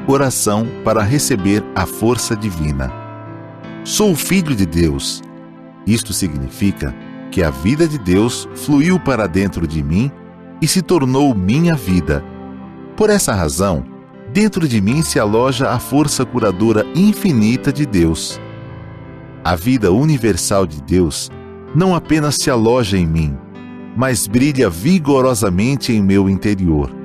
oração para receber a força divina. Sou filho de Deus. Isto significa que a vida de Deus fluiu para dentro de mim e se tornou minha vida. Por essa razão, dentro de mim se aloja a força curadora infinita de Deus. A vida universal de Deus não apenas se aloja em mim, mas brilha vigorosamente em meu interior.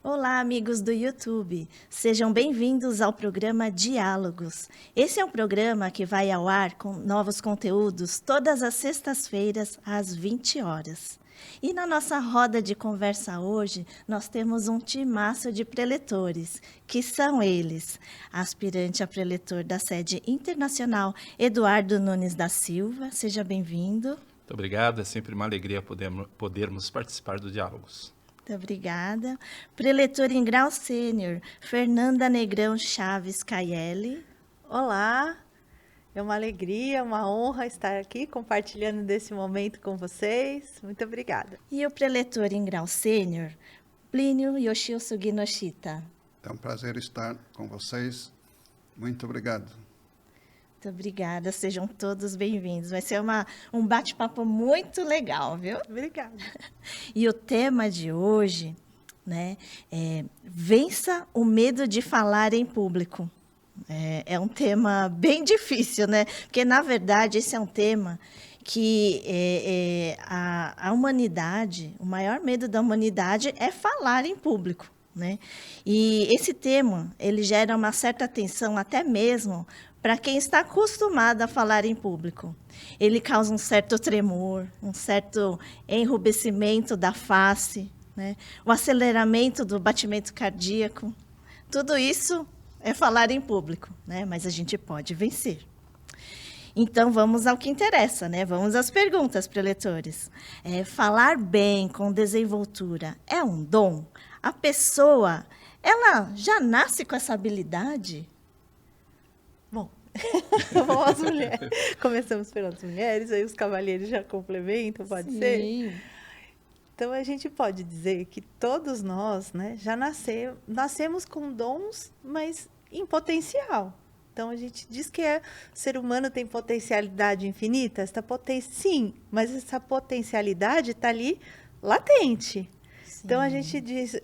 Olá, amigos do YouTube. Sejam bem-vindos ao programa Diálogos. Esse é um programa que vai ao ar com novos conteúdos todas as sextas-feiras, às 20 horas. E na nossa roda de conversa hoje, nós temos um timaço de preletores, que são eles: aspirante a preletor da sede internacional, Eduardo Nunes da Silva. Seja bem-vindo. Muito obrigado, é sempre uma alegria podermos participar do Diálogos. Muito obrigada. Preletor em grau sênior, Fernanda Negrão Chaves Caielli. Olá, é uma alegria, uma honra estar aqui compartilhando desse momento com vocês. Muito obrigada. E o preletor em grau sênior, Plínio Yoshio-Sugi Noshita. É um prazer estar com vocês. Muito obrigado. Muito obrigada, sejam todos bem-vindos. Vai ser um bate-papo muito legal, viu? Obrigada. E o tema de hoje, né, é vença o medo de falar em público. É um tema bem difícil, né? Porque, na verdade, esse é um tema que a humanidade, o maior medo da humanidade é falar em público, né? E esse tema, ele gera uma certa tensão até mesmo para quem está acostumado a falar em público. Ele causa um certo tremor, um certo enrubescimento da face, né? O aceleramento do batimento cardíaco. Tudo isso é falar em público, né? Mas a gente pode vencer. Então, vamos ao que interessa, né? Vamos às perguntas, preletores. Falar bem, com desenvoltura, é um dom? A pessoa, ela já nasce com essa habilidade? Bom, vamos às mulheres. Começamos pelas mulheres, aí os cavalheiros já complementam, pode ser? Então, a gente pode dizer que todos nós, né, já nascemos com dons, mas em potencial. Então, a gente diz que o ser humano tem potencialidade infinita. Sim, mas essa potencialidade está ali latente. Sim. Então, a gente diz,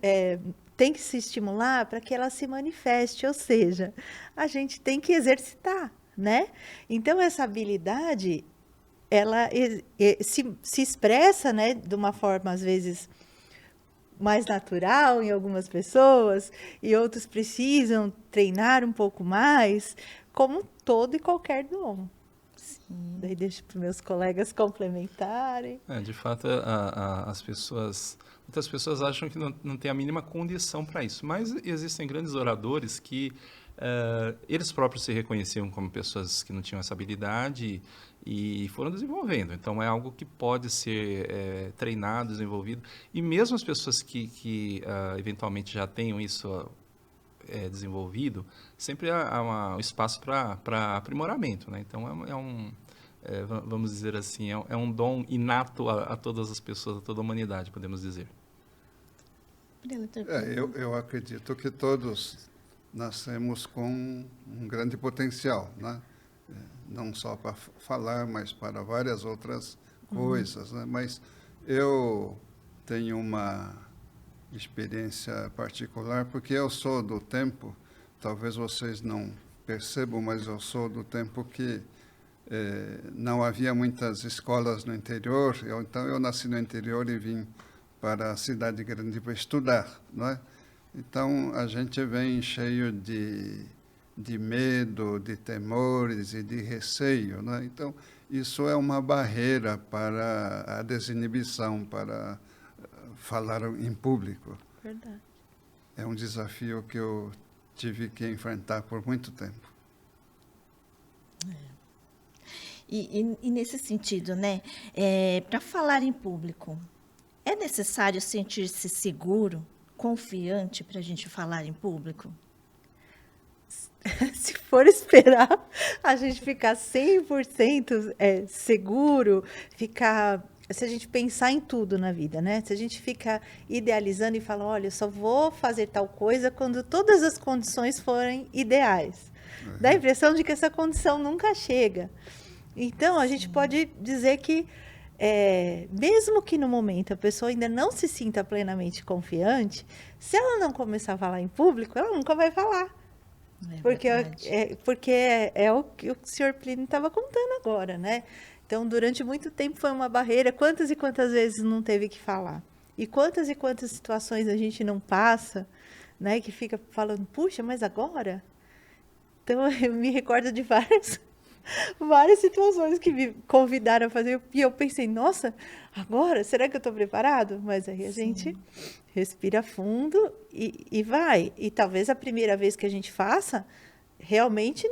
tem que se estimular para que ela se manifeste, ou seja, a gente tem que exercitar, né? Então, essa habilidade, ela se expressa, né, de uma forma, às vezes, mais natural em algumas pessoas, e outros precisam treinar um pouco mais, como todo e qualquer dom. Sim. Daí deixo para os meus colegas complementarem. De fato, muitas pessoas acham que não tem a mínima condição para isso, mas existem grandes oradores que eles próprios se reconheciam como pessoas que não tinham essa habilidade e foram desenvolvendo. Então, é algo que pode ser treinado, desenvolvido. E mesmo as pessoas que eventualmente já tenham isso desenvolvido, sempre há um espaço para aprimoramento, né? Então, vamos dizer assim, é um dom inato a todas as pessoas, a toda a humanidade, podemos dizer. Eu acredito que todos nascemos com um grande potencial, né? Não só para falar, mas para várias outras coisas, né? Mas eu tenho uma experiência particular, porque eu sou do tempo, talvez vocês não percebam, mas eu sou do tempo que não havia muitas escolas no interior, então eu nasci no interior e vim para a cidade grande para estudar, não é? Então, a gente vem cheio de medo, de temores e de receio, né? Então, isso é uma barreira para a desinibição, para falar em público. Verdade. É um desafio que eu tive que enfrentar por muito tempo. E nesse sentido, né, para falar em público, é necessário sentir-se seguro, confiante para a gente falar em público? Se for esperar a gente ficar 100% seguro, ficar se a gente pensar em tudo na vida, né? Se a gente fica idealizando e fala, olha, eu só vou fazer tal coisa quando todas as condições forem ideais. Dá a impressão de que essa condição nunca chega. Então, a gente pode dizer que, mesmo que no momento a pessoa ainda não se sinta plenamente confiante, se ela não começar a falar em público, ela nunca vai falar. Porque é o que o senhor Plínio estava contando agora, né? Então, durante muito tempo foi uma barreira. Quantas e quantas vezes não teve que falar? E quantas situações a gente não passa, né? Que fica falando, puxa, mas agora? Então, eu me recordo de várias situações que me convidaram a fazer. E eu pensei, nossa, agora? Será que eu estou preparado? Mas aí a gente respira fundo e vai. E talvez a primeira vez que a gente faça, realmente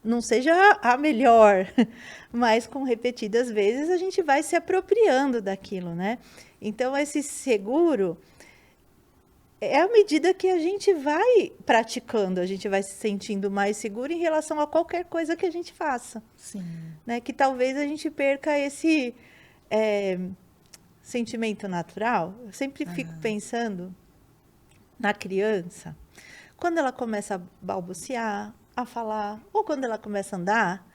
não seja a melhor, mas com repetidas vezes a gente vai se apropriando daquilo, né? Então, esse seguro é à medida que a gente vai praticando, a gente vai se sentindo mais seguro em relação a qualquer coisa que a gente faça. Sim. Né? Que talvez a gente perca esse sentimento natural. Eu sempre fico pensando na criança, quando ela começa a balbuciar, a falar, ou quando ela começa a andar,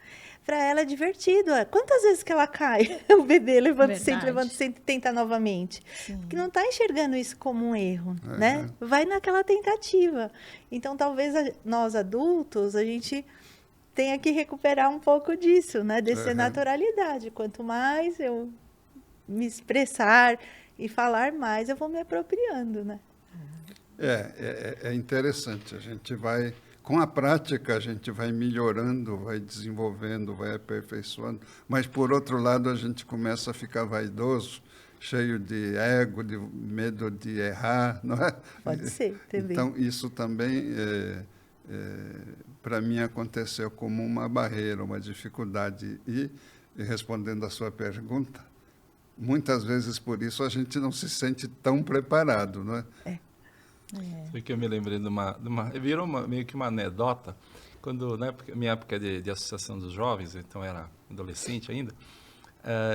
para ela é divertido. Quantas vezes que ela cai, o bebê levanta sempre e tenta novamente. Sim. Porque não está enxergando isso como um erro, né? Vai naquela tentativa. Então, talvez nós adultos, a gente tenha que recuperar um pouco disso, né? Dessa naturalidade. Quanto mais eu me expressar e falar mais, eu vou me apropriando, né? É interessante. A gente vai... Com a prática, a gente vai melhorando, vai desenvolvendo, vai aperfeiçoando. Mas, por outro lado, a gente começa a ficar vaidoso, cheio de ego, de medo de errar, não é? Pode ser, também. Então, isso também, para mim, aconteceu como uma barreira, uma dificuldade. E respondendo à sua pergunta, muitas vezes, por isso, a gente não se sente tão preparado, não é? Isso que eu me lembrei virou meio que uma anedota, quando, na minha época de associação dos jovens, então era adolescente ainda,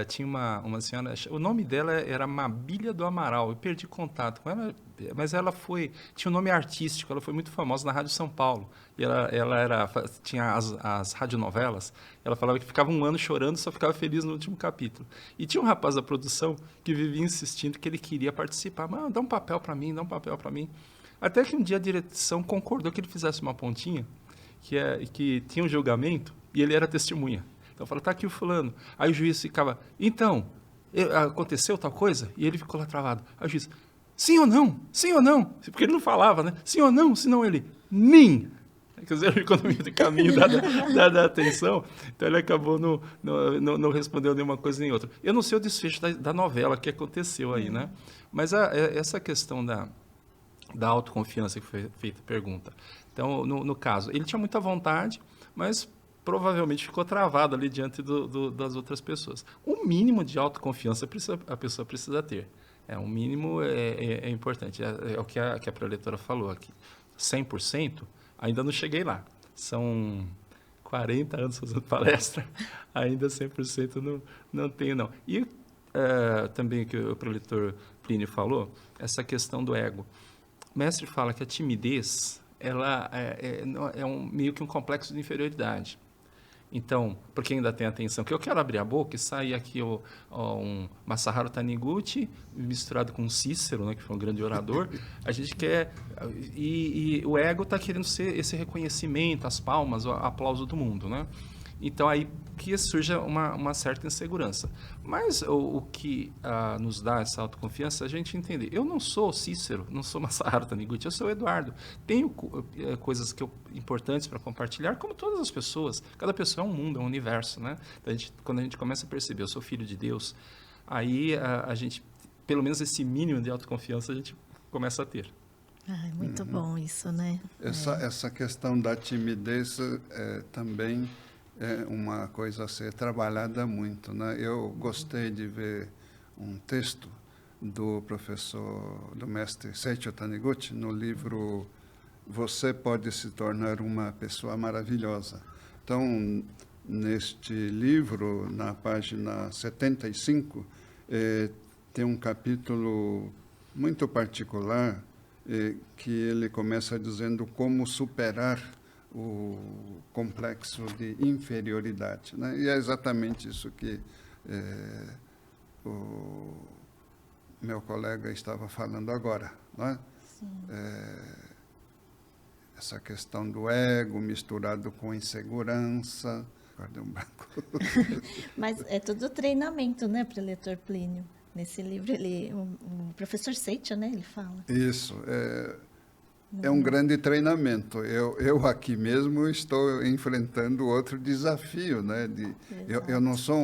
tinha uma senhora, o nome dela era Mabília do Amaral, eu perdi contato com ela, mas ela tinha um nome artístico, ela foi muito famosa na Rádio São Paulo, e tinha as radionovelas, ela falava que ficava um ano chorando, só ficava feliz no último capítulo. E tinha um rapaz da produção que vivia insistindo que ele queria participar, mas dá um papel para mim, dá um papel para mim. Até que um dia a direção concordou que ele fizesse uma pontinha, que tinha um julgamento, e ele era testemunha. Então, falou, tá aqui o fulano. Aí o juiz ficava, então, aconteceu tal coisa? E ele ficou lá travado. Aí o juiz, sim ou não? Sim ou não? Porque ele não falava, né? Sim ou não? Senão ele, nim. Quer dizer, ele ficou no meio do caminho da atenção. Então, ele acabou não respondendo nenhuma coisa nem outra. Eu não sei o desfecho da novela que aconteceu aí, né? Mas essa questão da autoconfiança que foi feita a pergunta. Então, no caso, ele tinha muita vontade, mas provavelmente ficou travado ali diante das outras pessoas. O mínimo de autoconfiança a pessoa precisa ter. O mínimo é importante. É o que a preletora falou aqui. 100%, ainda não cheguei lá. São 40 anos fazendo palestra, ainda 100% não tenho, não. E também o que o preletor Plínio falou, essa questão do ego. O mestre fala que a timidez ela meio que um complexo de inferioridade. Então, porque ainda tem atenção, que eu quero abrir a boca e sair aqui um Masaharu Taniguchi misturado com Cícero, né, que foi um grande orador, a gente quer... E o ego está querendo ser esse reconhecimento, as palmas, o aplauso do mundo, né? Então, aí que surge uma certa insegurança. Mas o que nos dá essa autoconfiança, a gente entender. Eu não sou Cícero, não sou Masaharu Taniguchi, eu sou o Eduardo. Tenho coisas importantes para compartilhar, como todas as pessoas. Cada pessoa é um mundo, é um universo, né? Então, quando a gente começa a perceber, eu sou filho de Deus, aí a gente, pelo menos esse mínimo de autoconfiança, a gente começa a ter. Muito bom isso, né? Essa questão da timidez também é uma coisa a ser trabalhada muito, né? Eu gostei de ver um texto do mestre Seiichi Taniguchi no livro Você Pode Se Tornar Uma Pessoa Maravilhosa. Então, neste livro, na página 75, tem um capítulo muito particular que ele começa dizendo como superar o complexo de inferioridade, né? E é exatamente isso que o meu colega estava falando agora, né? Essa questão do ego misturado com insegurança. Guardei um branco. Mas é tudo treinamento, né, preletor Plínio? Nesse livro, o professor Seitzia, né, ele fala. Isso, é um grande treinamento. Eu aqui mesmo estou enfrentando outro desafio, né? Eu não sou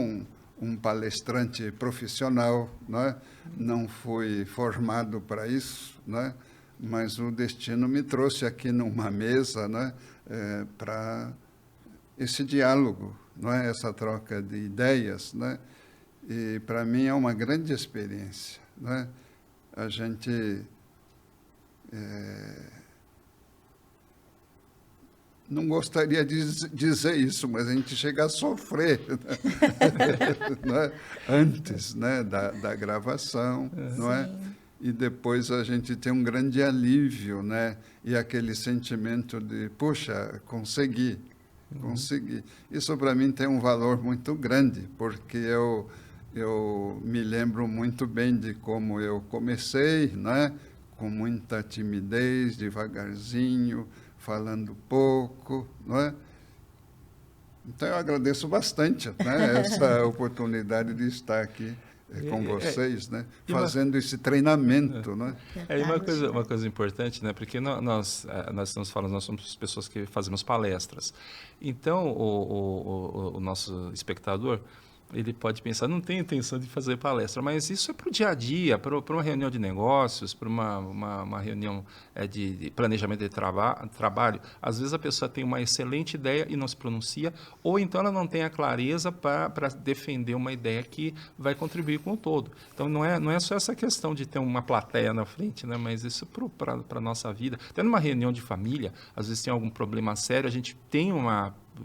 um palestrante profissional, né? Não fui formado para isso, né? Mas o destino me trouxe aqui numa mesa, né? Para esse diálogo, não é? Essa troca de ideias, né? E para mim é uma grande experiência, né? A gente não gostaria de dizer isso, mas a gente chega a sofrer, né? Antes, né? da gravação, não é? E depois a gente tem um grande alívio, né? E aquele sentimento de, puxa, consegui. Isso para mim tem um valor muito grande, porque eu me lembro muito bem de como eu comecei, né? Com muita timidez, devagarzinho, falando pouco, não é? Então eu agradeço bastante, né? Essa oportunidade de estar aqui com vocês, né? Fazendo esse treinamento, né? E uma coisa importante, né? Porque nós estamos falando, nós somos pessoas que fazemos palestras. Então, o nosso espectador, ele pode pensar, não tem intenção de fazer palestra, mas isso é para o dia a dia, para uma reunião de negócios, para uma reunião de planejamento de trabalho. Às vezes a pessoa tem uma excelente ideia e não se pronuncia, ou então ela não tem a clareza para defender uma ideia que vai contribuir com o todo. Então não é só essa questão de ter uma plateia na frente, né? Mas isso para a nossa vida. Até numa reunião de família, às vezes tem algum problema sério, a gente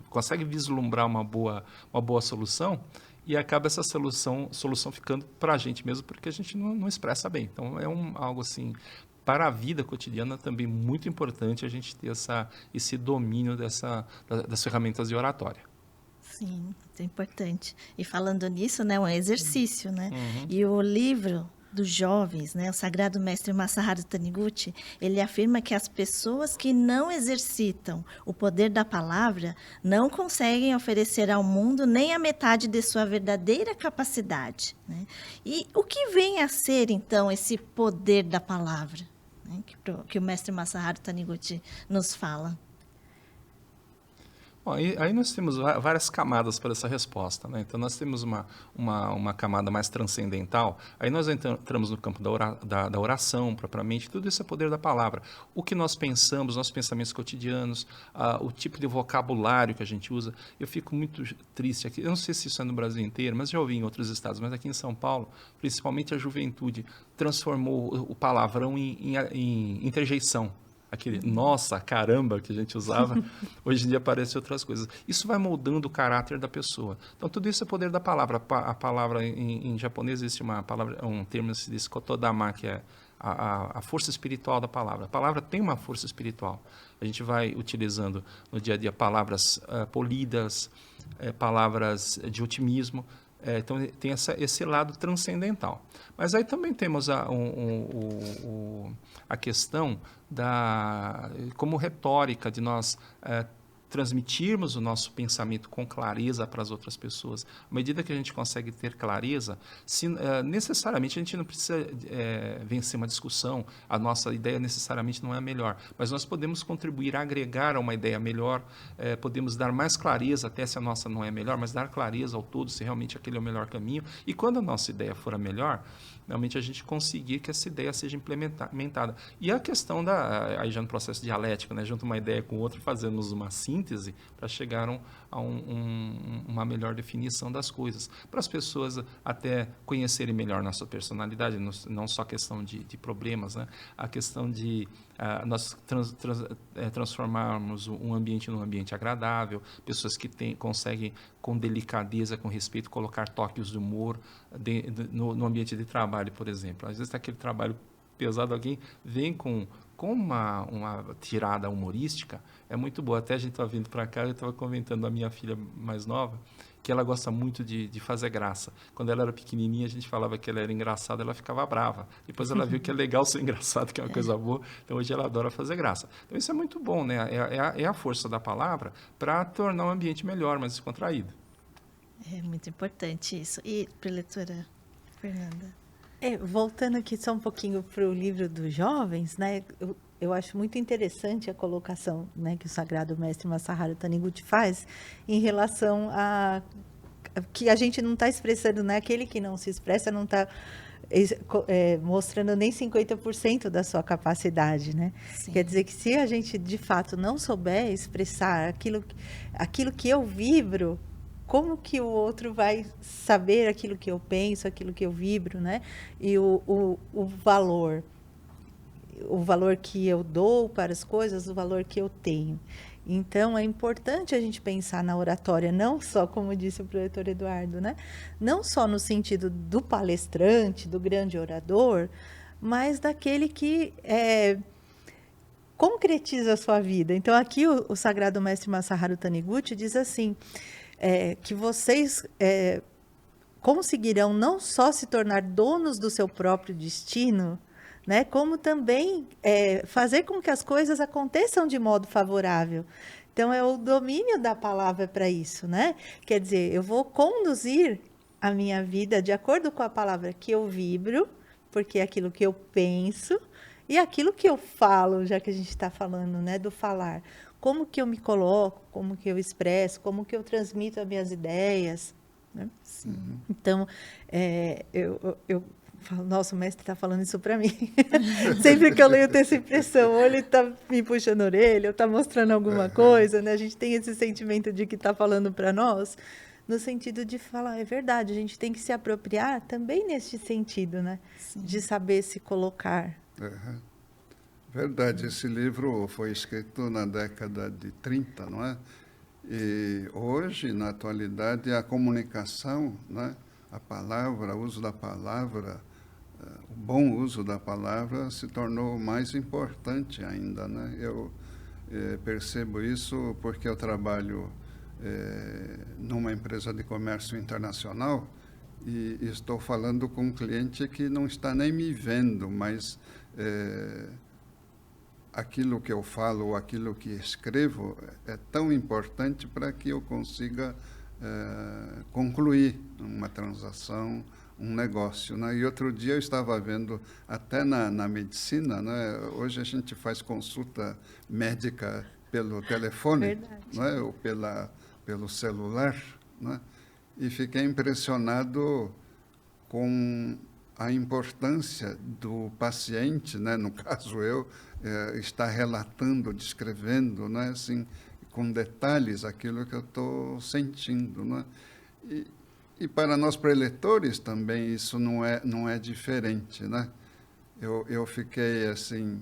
consegue vislumbrar uma boa solução, e acaba essa solução ficando para a gente mesmo, porque a gente não expressa bem. Então, é algo assim, para a vida cotidiana também muito importante a gente ter esse domínio das ferramentas de oratória. Sim, é importante. E falando nisso, né, é um exercício, né? E o livro dos jovens, né, o Sagrado Mestre Masaharu Taniguchi, ele afirma que as pessoas que não exercitam o poder da palavra não conseguem oferecer ao mundo nem a metade de sua verdadeira capacidade, né? E o que vem a ser, então, esse poder da palavra, né, que o Mestre Masaharu Taniguchi nos fala? Bom, aí nós temos várias camadas para essa resposta, né? Então, nós temos uma camada mais transcendental, aí nós entramos no campo da oração, propriamente, tudo isso é poder da palavra. O que nós pensamos, nossos pensamentos cotidianos, o tipo de vocabulário que a gente usa. Eu fico muito triste aqui, eu não sei se isso é no Brasil inteiro, mas já ouvi em outros estados, mas aqui em São Paulo, principalmente a juventude, transformou o palavrão em interjeição. Aquele nossa, caramba que a gente usava, hoje em dia aparece outras coisas. Isso vai moldando o caráter da pessoa. Então, tudo isso é poder da palavra. A palavra, em japonês, existe um termo que se diz kotodama, que é a força espiritual da palavra. A palavra tem uma força espiritual. A gente vai utilizando no dia a dia palavras polidas, palavras de otimismo. Então, tem esse lado transcendental. Mas aí também temos a questão como retórica de nós transmitirmos o nosso pensamento com clareza para as outras pessoas. À medida que a gente consegue ter clareza, necessariamente a gente não precisa vencer uma discussão, a nossa ideia necessariamente não é a melhor, mas nós podemos contribuir, agregar a uma ideia melhor, podemos dar mais clareza, até se a nossa não é a melhor, mas dar clareza ao todo se realmente aquele é o melhor caminho, e quando a nossa ideia for a melhor, realmente a gente conseguir que essa ideia seja implementada. E a questão aí já no processo dialético, né, junto uma ideia com outra, fazemos uma síntese, síntese para chegar a uma melhor definição das coisas. Para as pessoas até conhecerem melhor nossa personalidade, não só a questão de problemas, né? A questão de nós transformarmos um ambiente num ambiente agradável, pessoas que conseguem, com delicadeza, com respeito, colocar toques de humor no ambiente de trabalho, por exemplo. Às vezes, aquele trabalho pesado, alguém vem com uma tirada humorística, é muito boa. Até a gente estava vindo para cá, eu estava comentando a minha filha mais nova, que ela gosta muito de fazer graça. Quando ela era pequenininha, a gente falava que ela era engraçada, ela ficava brava. Depois ela viu que é legal ser engraçado, que é uma coisa boa, então hoje ela adora fazer graça. Então isso é muito bom, né? É a força da palavra para tornar o ambiente melhor, mais descontraído. É muito importante isso. E, preletora Fernanda? Voltando aqui só um pouquinho para o livro dos jovens, né? Eu acho muito interessante a colocação, né, que o Sagrado Mestre Masaharu Taniguchi faz em relação a que a gente não está expressando, né? Aquele que não se expressa não está mostrando nem 50% da sua capacidade, né? Sim. Quer dizer que se a gente, de fato, não souber expressar aquilo que eu vibro, como que o outro vai saber aquilo que eu penso, aquilo que eu vibro, né? E o valor que eu dou para as coisas, o valor que eu tenho. Então, é importante a gente pensar na oratória, não só, como disse o preletor Eduardo, né? Não só no sentido do palestrante, do grande orador, mas daquele que concretiza a sua vida. Então, aqui o Sagrado Mestre Masaharu Taniguchi diz assim, que vocês conseguirão não só se tornar donos do seu próprio destino, né, como também fazer com que as coisas aconteçam de modo favorável. Então, é o domínio da palavra para isso, né? Quer dizer, eu vou conduzir a minha vida de acordo com a palavra que eu vibro, porque é aquilo que eu penso, e aquilo que eu falo, já que a gente está falando, né, do falar. Como que eu me coloco, como que eu expresso, como que eu transmito as minhas ideias, né? Sim. Então, eu falo, nossa, o mestre está falando isso para mim. Sempre que eu leio, eu tenho essa impressão, ou ele está me puxando a orelha, ou está mostrando alguma coisa, né? A gente tem esse sentimento de que está falando para nós, no sentido de falar, é verdade, a gente tem que se apropriar também nesse sentido, né? Sim. De saber se colocar. Verdade, esse livro foi escrito na década de 30, não é? E hoje, na atualidade, a comunicação, né? A palavra, o uso da palavra, o bom uso da palavra se tornou mais importante ainda, né? Eu percebo isso porque eu trabalho numa empresa de comércio internacional e estou falando com um cliente que não está nem me vendo, mas aquilo que eu falo ou aquilo que escrevo é tão importante para que eu consiga concluir uma transação, um negócio, né? E outro dia eu estava vendo, até na medicina, né? Hoje a gente faz consulta médica pelo telefone, né? Ou pelo celular, né? E fiquei impressionado com a importância do paciente, né? No caso eu, estar relatando, descrevendo, né? Assim, com detalhes aquilo que eu estou sentindo, né? E para nós preletores também isso não é diferente, né? Eu fiquei assim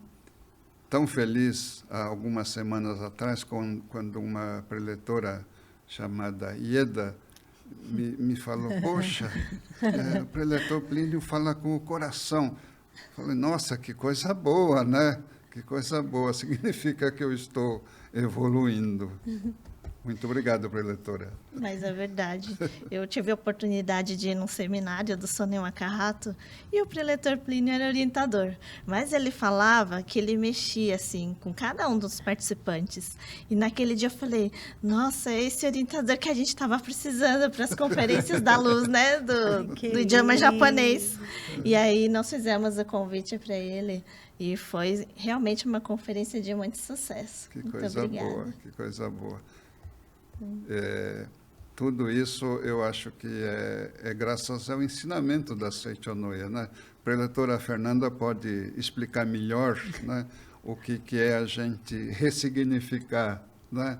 tão feliz há algumas semanas atrás quando uma preletora chamada Ieda me falou, poxa, o preletor Plínio fala com o coração. Falei, nossa, que coisa boa, né? Que coisa boa, significa que eu estou evoluindo. Muito obrigado, preletora. Mas é verdade. Eu tive a oportunidade de ir num seminário do Sonema Carrato e o preletor Plínio era orientador. Mas ele falava que ele mexia assim com cada um dos participantes. E naquele dia eu falei, nossa, é esse orientador que a gente estava precisando para as conferências da luz, né? Do idioma japonês. E aí nós fizemos o convite para ele. E foi realmente uma conferência de muito sucesso. Que coisa boa, que coisa boa. Tudo isso eu acho que é graças ao ensinamento da Seicho Noye, né? A preletora Fernanda pode explicar melhor, né, o que é a gente ressignificar, né,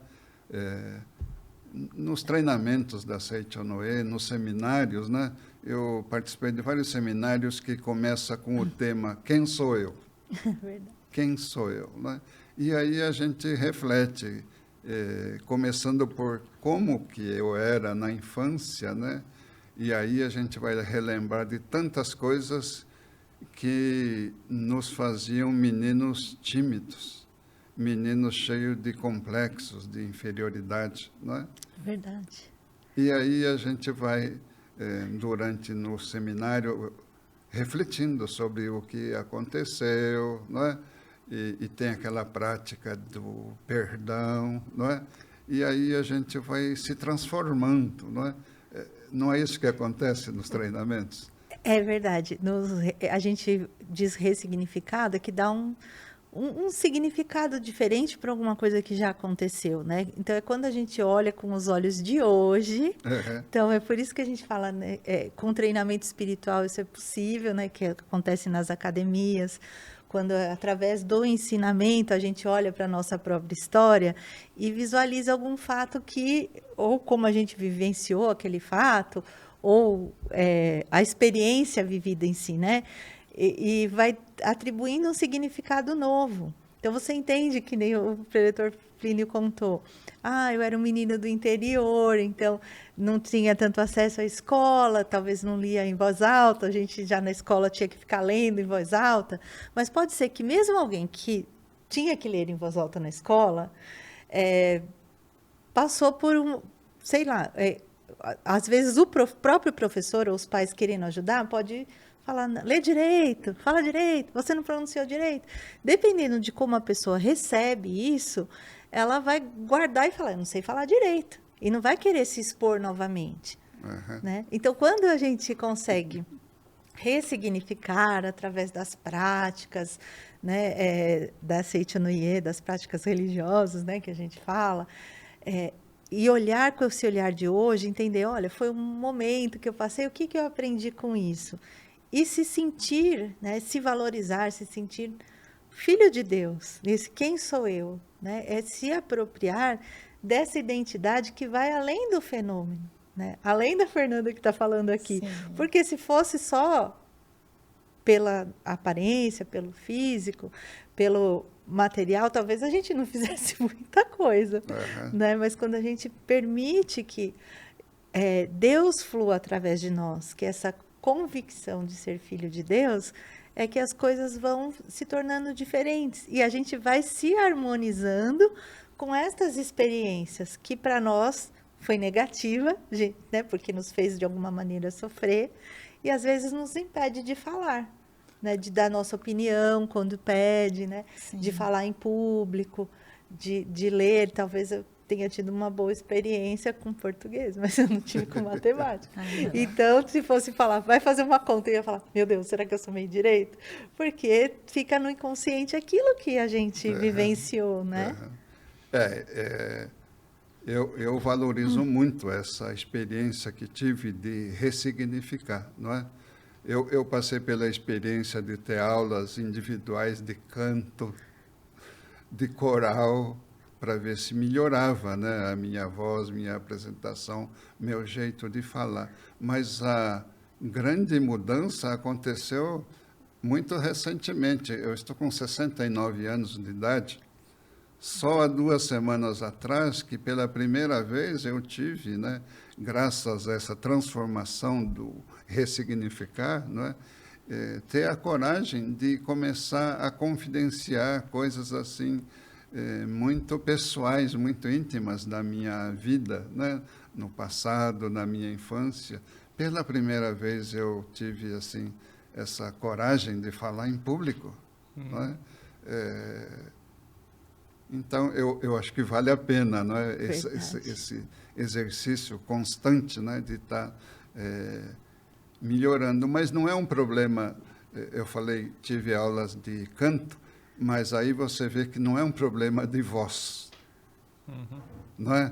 Nos treinamentos da Seiichi Onoe, nos seminários, né? Eu participei de vários seminários que começam com o tema Quem sou eu? Verdade. Quem sou eu? Né? E aí a gente reflete, começando por como que eu era na infância, né? E aí a gente vai relembrar de tantas coisas que nos faziam meninos tímidos, meninos cheios de complexos, de inferioridade, não é? Verdade. E aí a gente vai, durante no seminário, refletindo sobre o que aconteceu, não é? E tem aquela prática do perdão, não é? E aí a gente vai se transformando, não é? Não é isso que acontece nos treinamentos? É verdade. A gente diz ressignificado, que dá um significado diferente para alguma coisa que já aconteceu, né? Então, é quando a gente olha com os olhos de hoje. Então, é por isso que a gente fala, né? Com treinamento espiritual isso é possível, né? Que acontece nas academias, quando através do ensinamento a gente olha para a nossa própria história e visualiza algum fato que, ou como a gente vivenciou aquele fato, ou a experiência vivida em si, né? E vai atribuindo um significado novo. Então, você entende que nem o preletor Plínio contou. Eu era um menino do interior, então não tinha tanto acesso à escola, talvez não lia em voz alta, a gente já na escola tinha que ficar lendo em voz alta, mas pode ser que mesmo alguém que tinha que ler em voz alta na escola, passou por sei lá, às vezes o próprio professor ou os pais querendo ajudar, pode falar, lê direito, fala direito, você não pronunciou direito. Dependendo de como a pessoa recebe isso, ela vai guardar e falar, eu não sei falar direito. E não vai querer se expor novamente. Né? Então, quando a gente consegue ressignificar através das práticas, né, da Seiichi Onoe, das práticas religiosas, né, que a gente fala, e olhar com esse olhar de hoje, entender, olha, foi um momento que eu passei, o que eu aprendi com isso? E se sentir, né, se valorizar, se sentir filho de Deus, esse quem sou eu, né? É se apropriar dessa identidade que vai além do fenômeno, né? Além da Fernanda que está falando aqui. Sim. Porque se fosse só pela aparência, pelo físico, pelo material, talvez a gente não fizesse muita coisa, né? Mas quando a gente permite que Deus flua através de nós, que essa convicção de ser filho de Deus, é que as coisas vão se tornando diferentes e a gente vai se harmonizando com estas experiências que para nós foi negativa, né, porque nos fez de alguma maneira sofrer e às vezes nos impede de falar, né, de dar nossa opinião quando pede, né, de falar em público, de ler. Talvez eu tenha tido uma boa experiência com português, mas eu não tive com matemática. Então, se fosse falar, vai fazer uma conta, eu ia falar, meu Deus, será que eu somei direito? Porque fica no inconsciente aquilo que a gente vivenciou, né? Eu valorizo muito essa experiência que tive de ressignificar, não é? Eu passei pela experiência de ter aulas individuais de canto, de coral, para ver se melhorava, né, a minha voz, minha apresentação, meu jeito de falar. Mas a grande mudança aconteceu muito recentemente. Eu estou com 69 anos de idade. Só há 2 semanas atrás que, pela primeira vez, eu tive, né, graças a essa transformação do ressignificar, não é, ter a coragem de começar a confidenciar coisas assim, muito pessoais, muito íntimas da minha vida, né? No passado, na minha infância. Pela primeira vez eu tive assim essa coragem de falar em público. Né? Então, eu acho que vale a pena, né? Esse exercício constante, né? De estar melhorando. Mas não é um problema, eu falei, tive aulas de canto, mas aí você vê que não é um problema de voz, não é?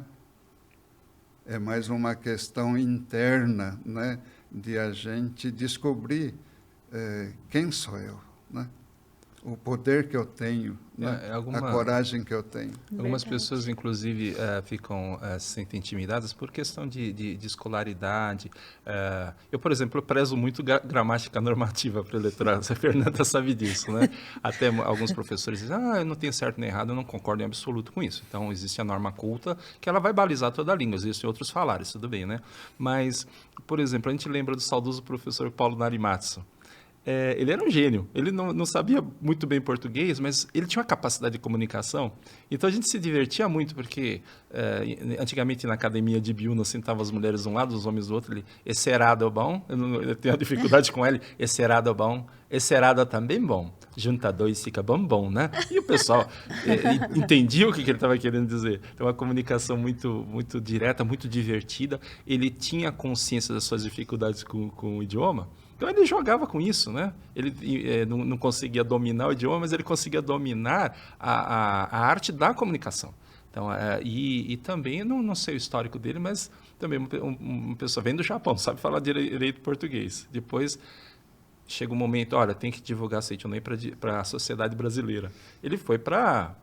É mais uma questão interna, né? De a gente descobrir quem sou eu, né? o poder que eu tenho, né? A coragem que eu tenho. Algumas pessoas, inclusive, ficam se sentem intimidadas por questão de escolaridade. Eu, por exemplo, prezo muito gramática normativa para o eleitorado. A Fernanda sabe disso, né? Até alguns professores dizem, eu não tenho certo nem errado, eu não concordo em absoluto com isso. Então, existe a norma culta, que ela vai balizar toda a língua. Existem outros falares, tudo bem, né? Mas, por exemplo, a gente lembra do saudoso professor Paulo Narimatsu. Ele era um gênio, ele não sabia muito bem português, mas ele tinha uma capacidade de comunicação, então a gente se divertia muito, porque antigamente na academia de Biúna sentavam as mulheres de um lado, os homens do outro, esse errado é bom, eu tenho uma dificuldade com ele, esse errado é bom, esse errado também bom, junta dois fica bom, né? E o pessoal entendia o que ele estava querendo dizer, então uma comunicação muito, muito direta, muito divertida, ele tinha consciência das suas dificuldades com o idioma. Então ele jogava com isso, né? Ele não conseguia dominar o idioma, mas ele conseguia dominar a arte da comunicação. Então, e também, não sei o histórico dele, mas também uma pessoa vem do Japão, sabe falar direito português. Depois chega um momento, olha, tem que divulgar Seitonei para a sociedade brasileira. Ele foi para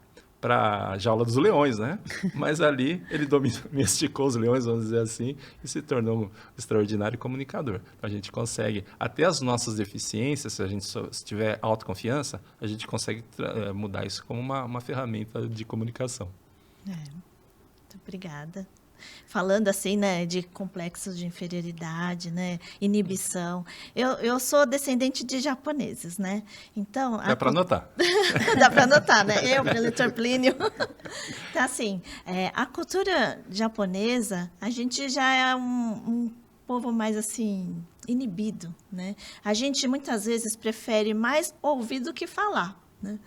a jaula dos leões, né? Mas ali ele domesticou os leões, vamos dizer assim, e se tornou um extraordinário comunicador. Então, a gente consegue, até as nossas deficiências, se a gente se tiver autoconfiança, a gente consegue mudar isso como uma ferramenta de comunicação. Muito obrigada. Falando assim, né, de complexos de inferioridade, né, inibição. Eu sou descendente de japoneses, né? Então dá para anotar. Dá para anotar, né? Eu, Preletor Plínio. Então, assim, a cultura japonesa, a gente já é um povo mais assim inibido, né? A gente muitas vezes prefere mais ouvir do que falar, né?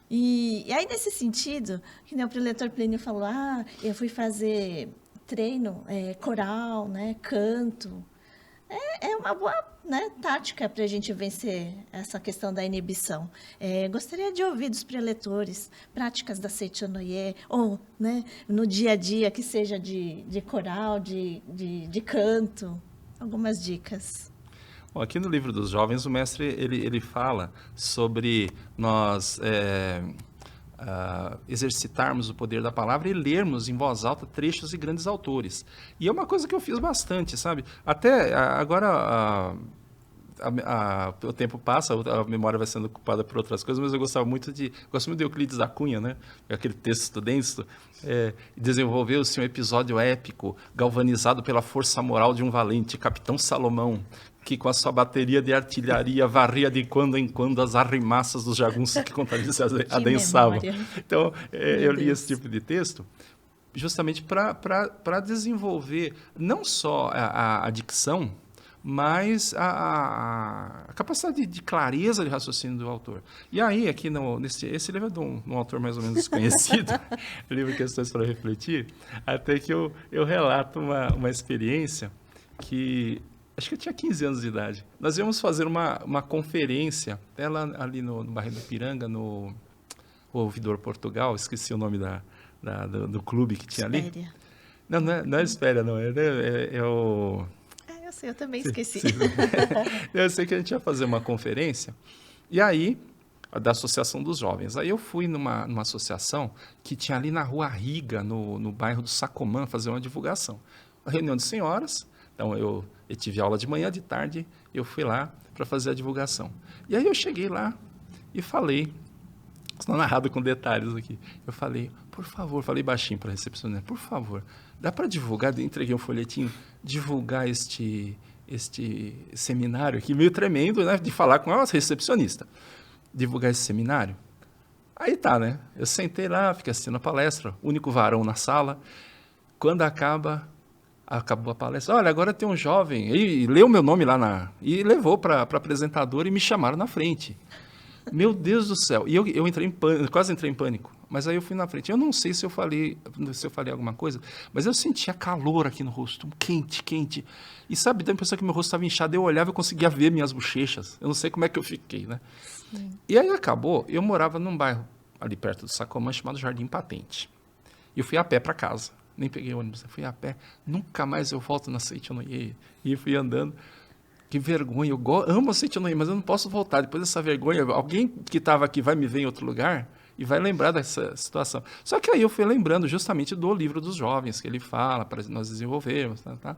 E aí, nesse sentido, que nem o Preletor Plínio falou, eu fui fazer treino coral, né, canto. É uma boa, né, tática para a gente vencer essa questão da inibição. Gostaria de ouvir dos preletores práticas da Seichonoye, ou, né, no dia a dia, que seja de coral, de canto, algumas dicas. Bom, aqui no livro dos jovens, o mestre ele fala sobre nós exercitarmos o poder da palavra e lermos em voz alta trechos de grandes autores. E é uma coisa que eu fiz bastante, sabe? Até agora o tempo passa, a memória vai sendo ocupada por outras coisas, mas eu gosto muito de Euclides da Cunha, né? Aquele texto denso. Desenvolveu-se um episódio épico, galvanizado pela força moral de um valente, Capitão Salomão, que com a sua bateria de artilharia varria de quando em quando as arrimaças dos jagunços que contrarios adensavam. Então, eu li esse tipo de texto justamente para desenvolver não só a dicção, mas a capacidade de clareza de raciocínio do autor. E aí, aqui esse livro é de um autor mais ou menos desconhecido, o livro Questões para Refletir, até que eu relato uma experiência que... Acho que eu tinha 15 anos de idade. Nós íamos fazer uma conferência, ela ali no bairro do Ipiranga, no Ouvidor Portugal, esqueci o nome do clube que tinha ali. Espéria. Não é Espéria, não. É o... Eu sei, eu também esqueci. Eu sei que a gente ia fazer uma conferência, e aí, da Associação dos Jovens. Aí eu fui numa associação que tinha ali na Rua Riga, no bairro do Sacomã, fazer uma divulgação. Uma reunião de senhoras, então eu tive aula de manhã, de tarde, eu fui lá para fazer a divulgação. E aí eu cheguei lá e falei, estou narrado com detalhes aqui, eu falei, por favor, falei baixinho para a recepcionista, por favor, dá para divulgar, entreguei um folhetinho, divulgar este seminário aqui, meio tremendo, né, de falar com a recepcionista, divulgar esse seminário. Aí tá, né, eu sentei lá, fiquei assistindo a palestra, único varão na sala, quando acabou a palestra, olha, agora tem um jovem, e leu meu nome lá e levou para apresentador e me chamaram na frente. Meu Deus do céu. E eu entrei em pânico, quase entrei em pânico. Mas aí eu fui na frente. Eu não sei se eu falei alguma coisa, mas eu sentia calor aqui no rosto, quente. E sabe, da impressão que meu rosto estava inchado, eu olhava e conseguia ver minhas bochechas. Eu não sei como é que eu fiquei, né? Sim. E aí acabou, eu morava num bairro ali perto do Sacomã chamado Jardim Patente. E eu fui a pé para casa. Nem peguei ônibus, eu fui a pé. Nunca mais eu volto na Seichonoye. E fui andando. que vergonha, eu amo a Seitonoye, mas eu não posso voltar. Depois dessa vergonha, alguém que estava aqui vai me ver em outro lugar e vai lembrar dessa situação. Só que aí eu fui lembrando justamente do livro dos jovens, que ele fala para nós desenvolvermos. Tá?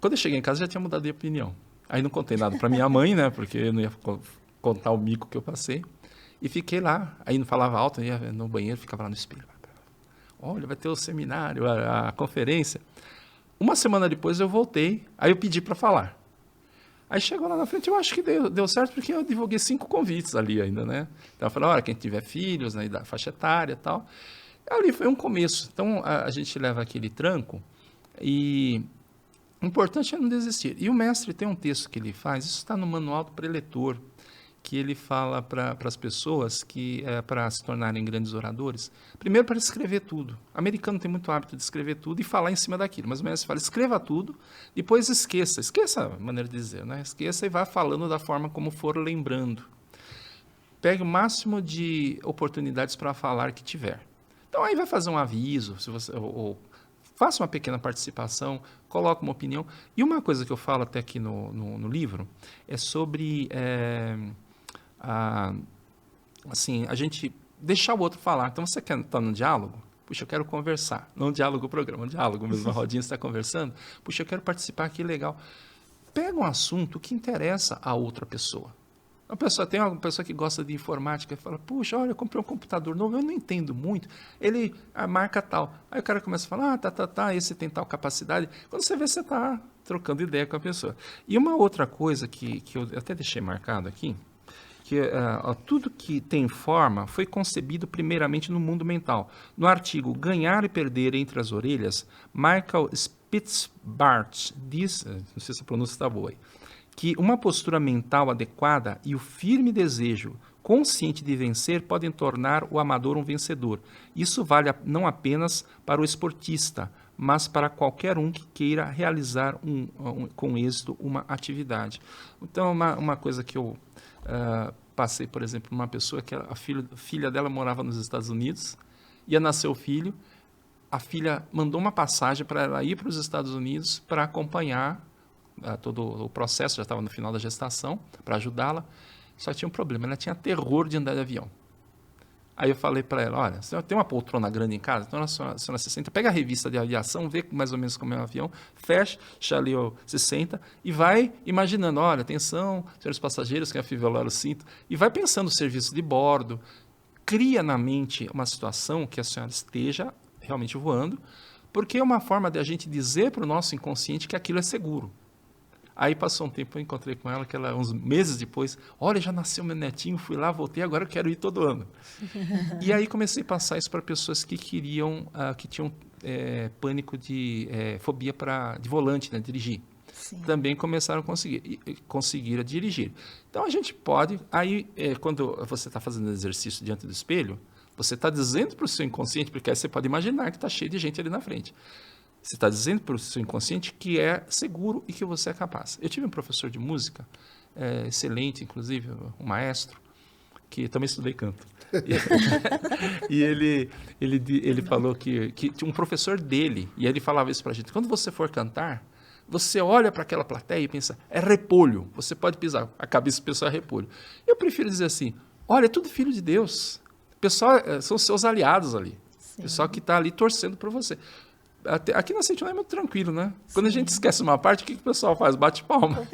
Quando eu cheguei em casa, já tinha mudado de opinião. Aí não contei nada para minha mãe, né? Porque eu não ia contar o mico que eu passei. E fiquei lá. Aí não falava alto, ia no banheiro, ficava lá no espelho. Olha, vai ter o seminário, a conferência. Uma semana depois eu voltei, aí eu pedi para falar. Aí chegou lá na frente, eu acho que deu certo, porque eu divulguei 5 convites ali ainda, né? Então eu falei, olha, quem tiver filhos, né, da faixa etária e tal. Ali foi um começo. Então a gente leva aquele tranco e o importante é não desistir. E o mestre tem um texto que ele faz, isso está no manual do preletor, que ele fala para as pessoas que para se tornarem grandes oradores, primeiro para escrever tudo. O americano tem muito hábito de escrever tudo e falar em cima daquilo, mas o mestre fala, escreva tudo, depois esqueça a maneira de dizer, né? Esqueça e vá falando da forma como for lembrando. Pegue o máximo de oportunidades para falar que tiver. Então aí vai fazer um aviso, se você, ou faça uma pequena participação, coloque uma opinião. E uma coisa que eu falo até aqui no livro é sobre assim, a gente deixar o outro falar. Então, você quer estar no diálogo? Puxa, eu quero conversar. Não um diálogo programa, um diálogo mesmo, uma rodinha, você está conversando. Puxa, eu quero participar, que legal. Pega um assunto que interessa a outra pessoa. Tem uma pessoa que gosta de informática e fala, puxa, olha, eu comprei um computador novo, eu não entendo muito, ele marca tal. Aí o cara começa a falar, esse tem tal capacidade. Quando você vê, você está trocando ideia com a pessoa. E uma outra coisa que eu até deixei marcado aqui, que tudo que tem forma foi concebido primeiramente no mundo mental. No artigo Ganhar e Perder entre as Orelhas, Michael Spitzbart diz, não sei se a pronúncia está boa aí, que uma postura mental adequada e o firme desejo consciente de vencer podem tornar o amador um vencedor. Isso vale não apenas para o esportista, mas para qualquer um que queira realizar com êxito uma atividade. Então, uma coisa que eu passei, por exemplo, uma pessoa que a filha dela morava nos Estados Unidos, ia nascer o filho, a filha mandou uma passagem para ela ir para os Estados Unidos para acompanhar todo o processo, já estava no final da gestação, para ajudá-la, só tinha um problema, ela tinha terror de andar de avião. Aí eu falei para ela, olha, você tem uma poltrona grande em casa? Então a senhora se senta, pega a revista de aviação, vê mais ou menos como é um avião, fecha ali, se senta e vai imaginando, olha, atenção, senhores passageiros, que afivelar o cinto, e vai pensando no serviço de bordo, cria na mente uma situação que a senhora esteja realmente voando, porque é uma forma de a gente dizer para o nosso inconsciente que aquilo é seguro. Aí passou um tempo, eu encontrei com ela, que ela, uns meses depois, olha, já nasceu meu netinho, fui lá, voltei, agora eu quero ir todo ano. E aí comecei a passar isso para pessoas que queriam, que tinham pânico fobia de volante, né, dirigir. Sim. Também começaram a conseguir dirigir. Então a gente pode, aí quando você está fazendo exercício diante do espelho, você está dizendo para o seu inconsciente, porque aí você pode imaginar que está cheio de gente ali na frente. Você está dizendo para o seu inconsciente que é seguro e que você é capaz. Eu tive um professor de música, excelente, inclusive, um maestro, que também estudei canto. E ele falou que tinha um professor dele, e ele falava isso para a gente, quando você for cantar, você olha para aquela plateia e pensa, é repolho, você pode pisar, a cabeça do pessoal é repolho. Eu prefiro dizer assim, olha, é tudo filho de Deus. O pessoal são seus aliados ali. O pessoal que está ali torcendo por você. Aqui na Seitonoye é muito tranquilo, né? Sim. Quando a gente esquece uma parte, o que o pessoal faz? Bate palma.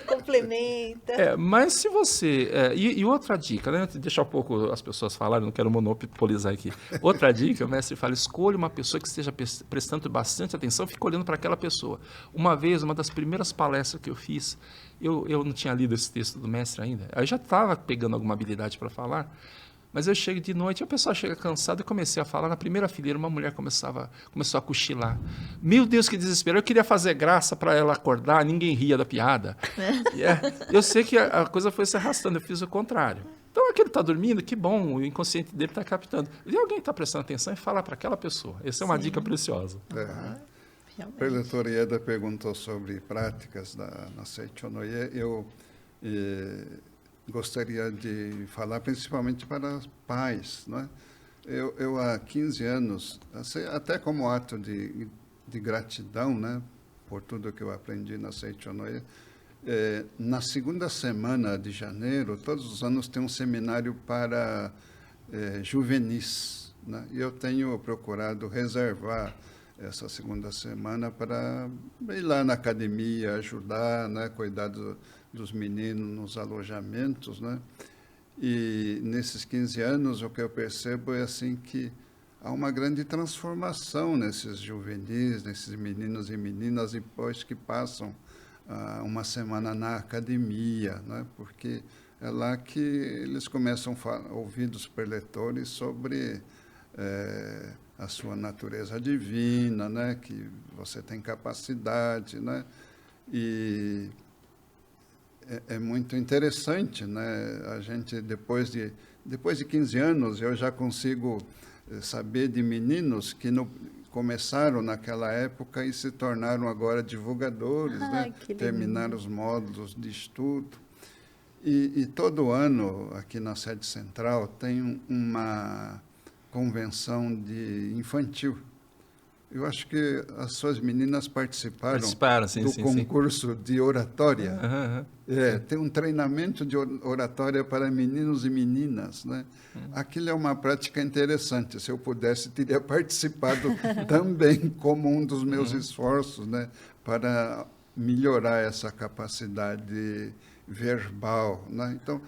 Complementa. Mas se você... E outra dica, né? Deixar um pouco as pessoas falarem, não quero monopolizar aqui. Outra dica, o mestre fala, escolha uma pessoa que esteja prestando bastante atenção, fica olhando para aquela pessoa. Uma vez, uma das primeiras palestras que eu fiz, eu não tinha lido esse texto do mestre ainda, eu já estava pegando alguma habilidade para falar, mas eu chego de noite, e o pessoal chega cansado, e comecei a falar, na primeira fileira, uma mulher começou a cochilar. Meu Deus, que desespero, eu queria fazer graça para ela acordar, ninguém ria da piada. Eu sei que a coisa foi se arrastando, eu fiz o contrário. Então, aquele está dormindo, que bom, o inconsciente dele está captando. E alguém está prestando atenção e fala para aquela pessoa. Essa é uma dica preciosa. A preletora Ieda perguntou sobre práticas na Seitonoye. Eu gostaria de falar principalmente para pais, não é? Eu há 15 anos, até como ato de gratidão, né, por tudo que eu aprendi na Seichonoye. Na segunda semana de janeiro, todos os anos tem um seminário para juvenis, né? E eu tenho procurado reservar essa segunda semana para ir lá na academia, ajudar, né? Cuidar dos meninos nos alojamentos, né? E nesses 15 anos, o que eu percebo é assim que há uma grande transformação nesses juvenis, nesses meninos e meninas, depois que passam uma semana na academia, né? Porque é lá que eles começam a ouvir dos preletores sobre a sua natureza divina, né? Que você tem capacidade, né? E é muito interessante, né? A gente, depois de 15 anos, eu já consigo saber de meninos que começaram naquela época e se tornaram agora divulgadores, né? Terminaram os módulos de estudo. E todo ano, aqui na sede central, tem uma convenção de infantil. Eu acho que as suas meninas participaram sim, do sim, concurso de oratória. Uhum. Tem um treinamento de oratória para meninos e meninas, né? Aquilo é uma prática interessante. Se eu pudesse, teria participado também como um dos meus esforços, né? Para melhorar essa capacidade verbal, né? Então,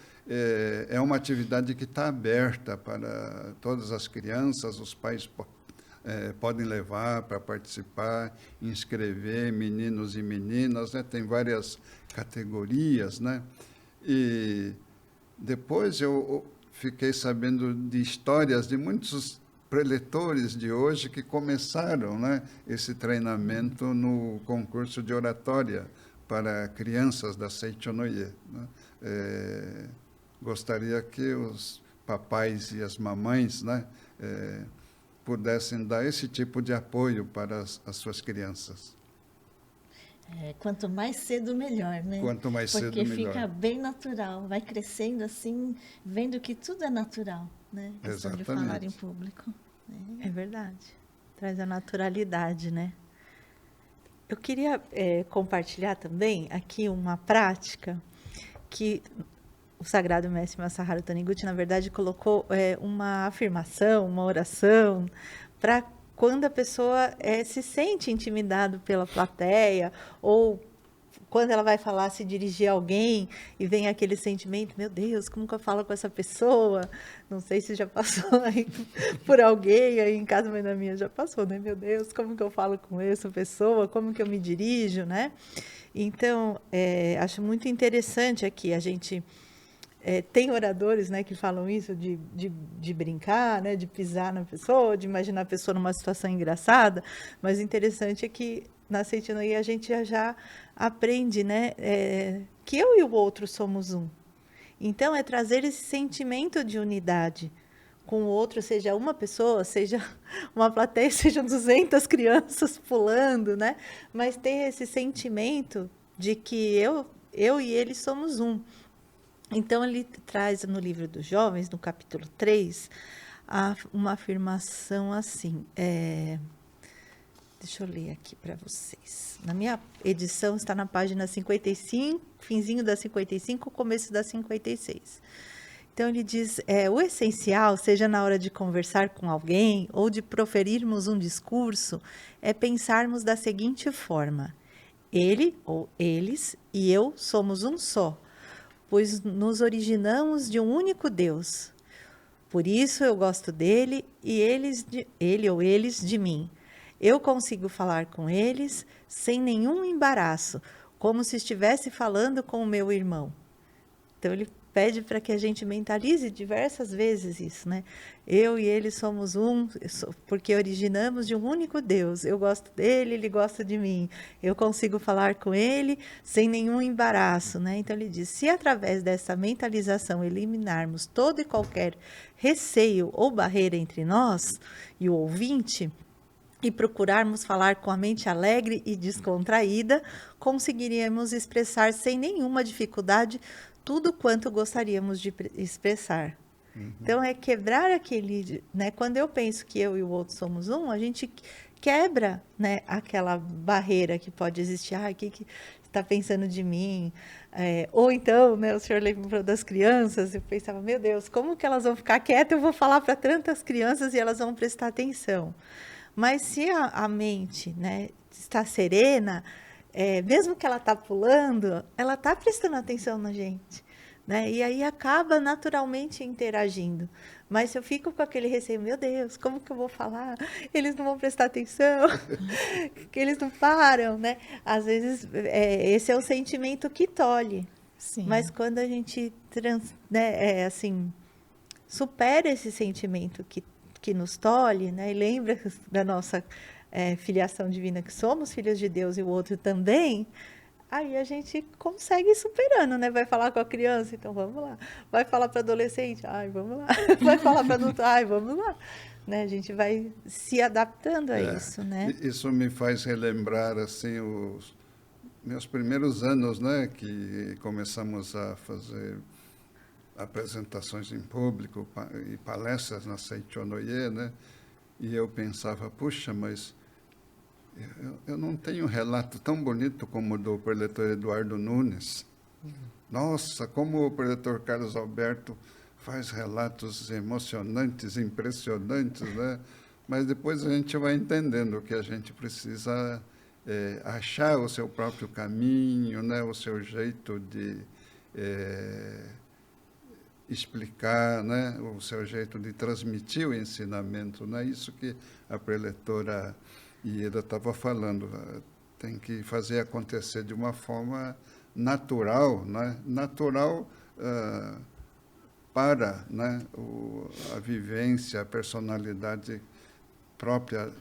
é uma atividade que está aberta para todas as crianças, os pais podem levar para participar, inscrever meninos e meninas, né? Tem várias categorias, né? E depois eu fiquei sabendo de histórias de muitos preletores de hoje que começaram, né, esse treinamento no concurso de oratória para crianças da Seichonoye, né? Gostaria que os papais e as mamães, né, pudessem dar esse tipo de apoio para as suas crianças. Quanto mais cedo, melhor, né? Quanto mais cedo, melhor. Porque fica bem natural, vai crescendo assim, vendo que tudo é natural, né? Questão de falar em público. É verdade. Traz a naturalidade, né? Eu queria compartilhar também aqui uma prática que o Sagrado Mestre Masaharu Taniguchi, na verdade, colocou uma afirmação, uma oração, para quando a pessoa se sente intimidado pela plateia, ou quando ela vai falar, se dirigir a alguém, e vem aquele sentimento, meu Deus, como que eu falo com essa pessoa? Não sei se já passou aí por alguém, aí em casa, mas na minha já passou, né? Meu Deus, como que eu falo com essa pessoa? Como que eu me dirijo, né? Então, acho muito interessante aqui a gente... tem oradores, né, que falam isso de brincar, né, de pisar na pessoa, de imaginar a pessoa numa situação engraçada, mas o interessante é que na Seichonoye a gente já aprende, né, que eu e o outro somos um. Então, é trazer esse sentimento de unidade com o outro, seja uma pessoa, seja uma plateia, sejam 200 crianças pulando, né, mas ter esse sentimento de que eu e ele somos um. Então, ele traz no livro dos jovens, no capítulo 3, uma afirmação assim. Deixa eu ler aqui para vocês. Na minha edição está na página 55, finzinho da 55, começo da 56. Então, ele diz, o essencial, seja na hora de conversar com alguém ou de proferirmos um discurso, é pensarmos da seguinte forma: ele ou eles e eu somos um só, pois nos originamos de um único Deus. Por isso eu gosto dele e ele ou eles de mim. Eu consigo falar com eles sem nenhum embaraço, como se estivesse falando com o meu irmão. Então, ele pede para que a gente mentalize diversas vezes isso, né? Eu e ele somos um, porque originamos de um único Deus. Eu gosto dele, ele gosta de mim. Eu consigo falar com ele sem nenhum embaraço, né? Então, ele diz, se através dessa mentalização eliminarmos todo e qualquer receio ou barreira entre nós e o ouvinte, e procurarmos falar com a mente alegre e descontraída, conseguiríamos expressar sem nenhuma dificuldade tudo quanto gostaríamos de expressar. Então, é quebrar aquele... né? Quando eu penso que eu e o outro somos um, a gente quebra, né, aquela barreira que pode existir. O que está pensando de mim? Ou então, né, o senhor lembrou das crianças, eu pensava, meu Deus, como que elas vão ficar quietas? Eu vou falar para tantas crianças e elas vão prestar atenção. Mas se a mente, né, está serena, mesmo que ela está pulando, ela está prestando atenção na gente, né? E aí acaba naturalmente interagindo. Mas se eu fico com aquele receio, meu Deus, como que eu vou falar? Eles não vão prestar atenção, que eles não param, né? Às vezes, esse é o sentimento que tolhe. Sim. Mas quando a gente assim, supera esse sentimento que nos tolhe, né? E lembra da nossa filiação divina, que somos filhos de Deus e o outro também, aí a gente consegue ir superando, né? Vai falar com a criança, então vamos lá. Vai falar para adolescente, ai, vamos lá. Vai falar para adulto, ai, vamos lá. Né? A gente vai se adaptando a isso, né? Isso me faz relembrar, assim, os meus primeiros anos, né? Que começamos a fazer apresentações em público e palestras na Seichonoye, né? E eu pensava, puxa, mas eu não tenho um relato tão bonito como o do preletor Eduardo Nunes. Nossa, como o preletor Carlos Alberto faz relatos emocionantes, impressionantes, né? Mas depois a gente vai entendendo que a gente precisa achar o seu próprio caminho, né? O seu jeito de explicar, né? O seu jeito de transmitir o ensinamento, né? Isso que a preletora Ieda estava falando, tem que fazer acontecer de uma forma natural, né? Natural para, né? A vivência, a personalidade própria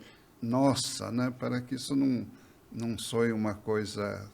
nossa, né? Para que isso não soe uma coisa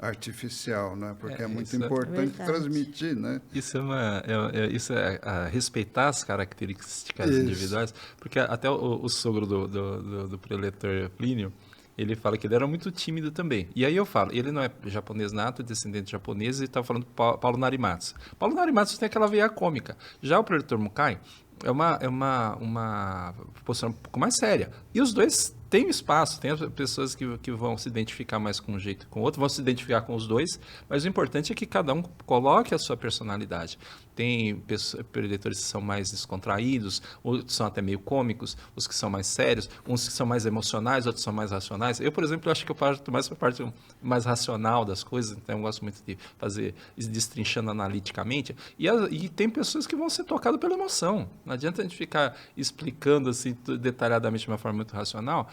artificial, né? Porque é muito importante transmitir, né? Isso é respeitar as características individuais, porque até o sogro do preletor Plínio, ele fala que ele era muito tímido também. E aí eu falo, ele não é japonês nato, descendente de japonês, e está falando Paulo Narimatsu. Paulo Narimatsu tem aquela veia cômica. Já o preletor Mukai é uma posição um pouco mais séria. E os dois têm espaço, tem as pessoas que vão se identificar mais com um jeito e com o outro, vão se identificar com os dois, mas o importante é que cada um coloque a sua personalidade. Tem preletores que são mais descontraídos, outros são até meio cômicos, os que são mais sérios, uns que são mais emocionais, outros são mais racionais. Eu, por exemplo, acho que eu parto mais para a parte mais racional das coisas, então eu gosto muito de fazer destrinchando analiticamente, e tem pessoas que vão ser tocadas pela emoção. Não adianta a gente ficar explicando assim detalhadamente de uma forma muito racional,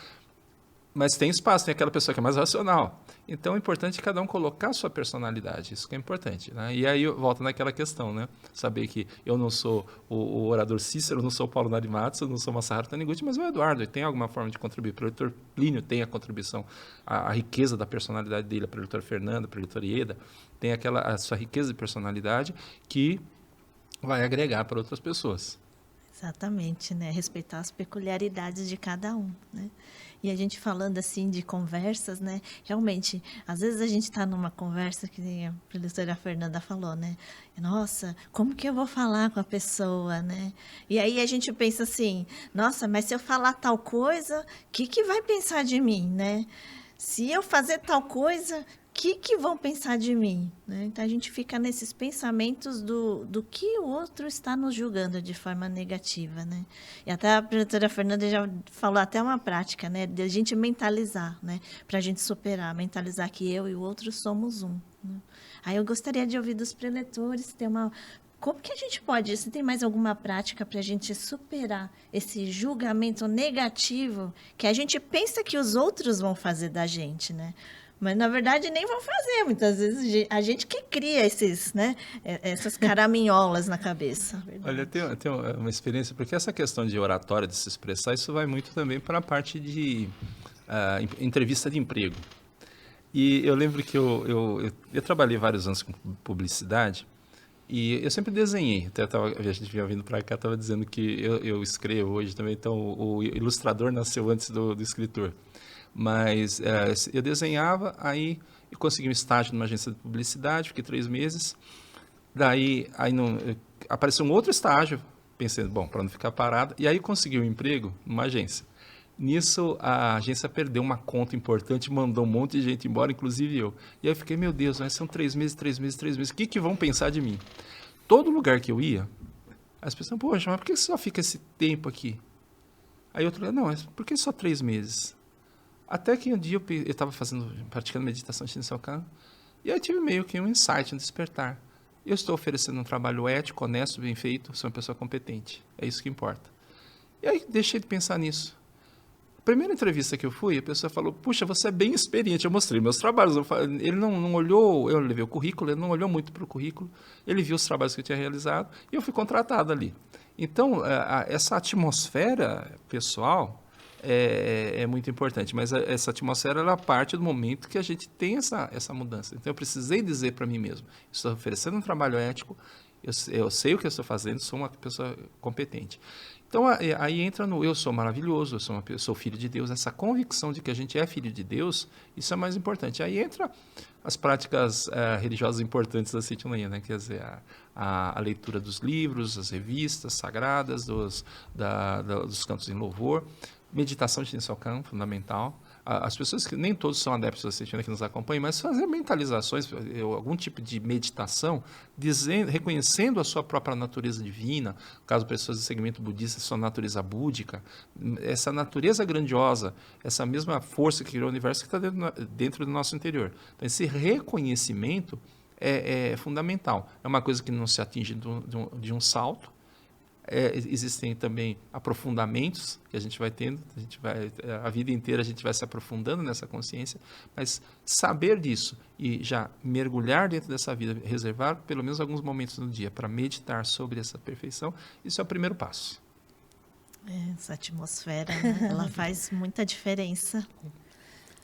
mas tem espaço, tem aquela pessoa que é mais racional. Então, é importante cada um colocar a sua personalidade, isso que é importante, né? E aí, volta naquela questão, né? Saber que eu não sou o orador Cícero, não sou o Paulo Narimatsu, não sou o Masaharu Taniguchi, mas o Eduardo tem alguma forma de contribuir. O preletor Plínio tem a contribuição, a riqueza da personalidade dele, a preletor Fernanda, a preletor Ieda, tem a sua riqueza de personalidade que vai agregar para outras pessoas. Exatamente, né? Respeitar as peculiaridades de cada um, né? E a gente falando assim de conversas, né? Realmente, às vezes a gente está numa conversa que a professora Fernanda falou, né? Nossa, como que eu vou falar com a pessoa, né? E aí a gente pensa assim, nossa, mas se eu falar tal coisa, o que vai pensar de mim, né? Se eu fazer tal coisa, o que vão pensar de mim? Né? Então, a gente fica nesses pensamentos do que o outro está nos julgando de forma negativa, né? E até a professora Fernanda já falou até uma prática, né? De a gente mentalizar, né? Para a gente superar, mentalizar que eu e o outro somos um. Né? Aí eu gostaria de ouvir dos preletores, como que a gente pode, se tem mais alguma prática para a gente superar esse julgamento negativo que a gente pensa que os outros vão fazer da gente, né? Mas, na verdade, nem vão fazer. Muitas vezes, a gente que cria essas caraminholas na cabeça. Olha, tem uma experiência, porque essa questão de oratória, de se expressar, isso vai muito também para a parte de entrevista de emprego. E eu lembro que eu trabalhei vários anos com publicidade, e eu sempre desenhei. Até a gente vinha vindo para cá, estava dizendo que eu escrevo hoje também, então o ilustrador nasceu antes do escritor. Mas eu desenhava, aí eu consegui um estágio numa agência de publicidade, fiquei 3 meses. Daí apareceu um outro estágio, pensei, bom, para não ficar parado. E aí consegui um emprego numa agência. Nisso, a agência perdeu uma conta importante, mandou um monte de gente embora, inclusive eu. E aí eu fiquei, meu Deus, mas são 3 meses, 3 meses, 3 meses. O que vão pensar de mim? Todo lugar que eu ia, as pessoas, poxa, mas por que você só fica esse tempo aqui? Aí outro lugar, não, mas por que só 3 meses? Até que um dia eu estava praticando meditação Shinsokan, e aí tive meio que um insight, um despertar. Eu estou oferecendo um trabalho ético, honesto, bem feito, sou uma pessoa competente. É isso que importa. E aí deixei de pensar nisso. Primeira entrevista que eu fui, a pessoa falou, puxa, você é bem experiente. Eu mostrei meus trabalhos. Ele não olhou, eu levei o currículo, ele não olhou muito para o currículo. Ele viu os trabalhos que eu tinha realizado e eu fui contratado ali. Então, essa atmosfera pessoal é muito importante, mas essa atmosfera ela parte do momento que a gente tem essa mudança. Então, eu precisei dizer para mim mesmo, estou oferecendo um trabalho ético, eu sei o que eu estou fazendo, sou uma pessoa competente. Então, aí entra no eu sou maravilhoso, eu sou filho de Deus, essa convicção de que a gente é filho de Deus, isso é mais importante. Aí entra as práticas religiosas importantes da Seitonêia, né? Quer dizer, a leitura dos livros, as revistas sagradas, dos cantos em louvor, meditação de Shinsokan, fundamental. As pessoas que nem todos são adeptos da Seitonêia que nos acompanham, mas fazer mentalizações, algum tipo de meditação, reconhecendo a sua própria natureza divina, no caso pessoas do segmento budista, sua natureza búdica, essa natureza grandiosa, essa mesma força que criou o universo que está dentro do nosso interior. Então, esse reconhecimento é fundamental. É uma coisa que não se atinge de um salto. Existem também aprofundamentos que a gente vai tendo, a vida inteira a gente vai se aprofundando nessa consciência, mas saber disso e já mergulhar dentro dessa vida, reservar pelo menos alguns momentos no dia para meditar sobre essa perfeição, isso é o primeiro passo. Essa atmosfera, né? Ela faz muita diferença.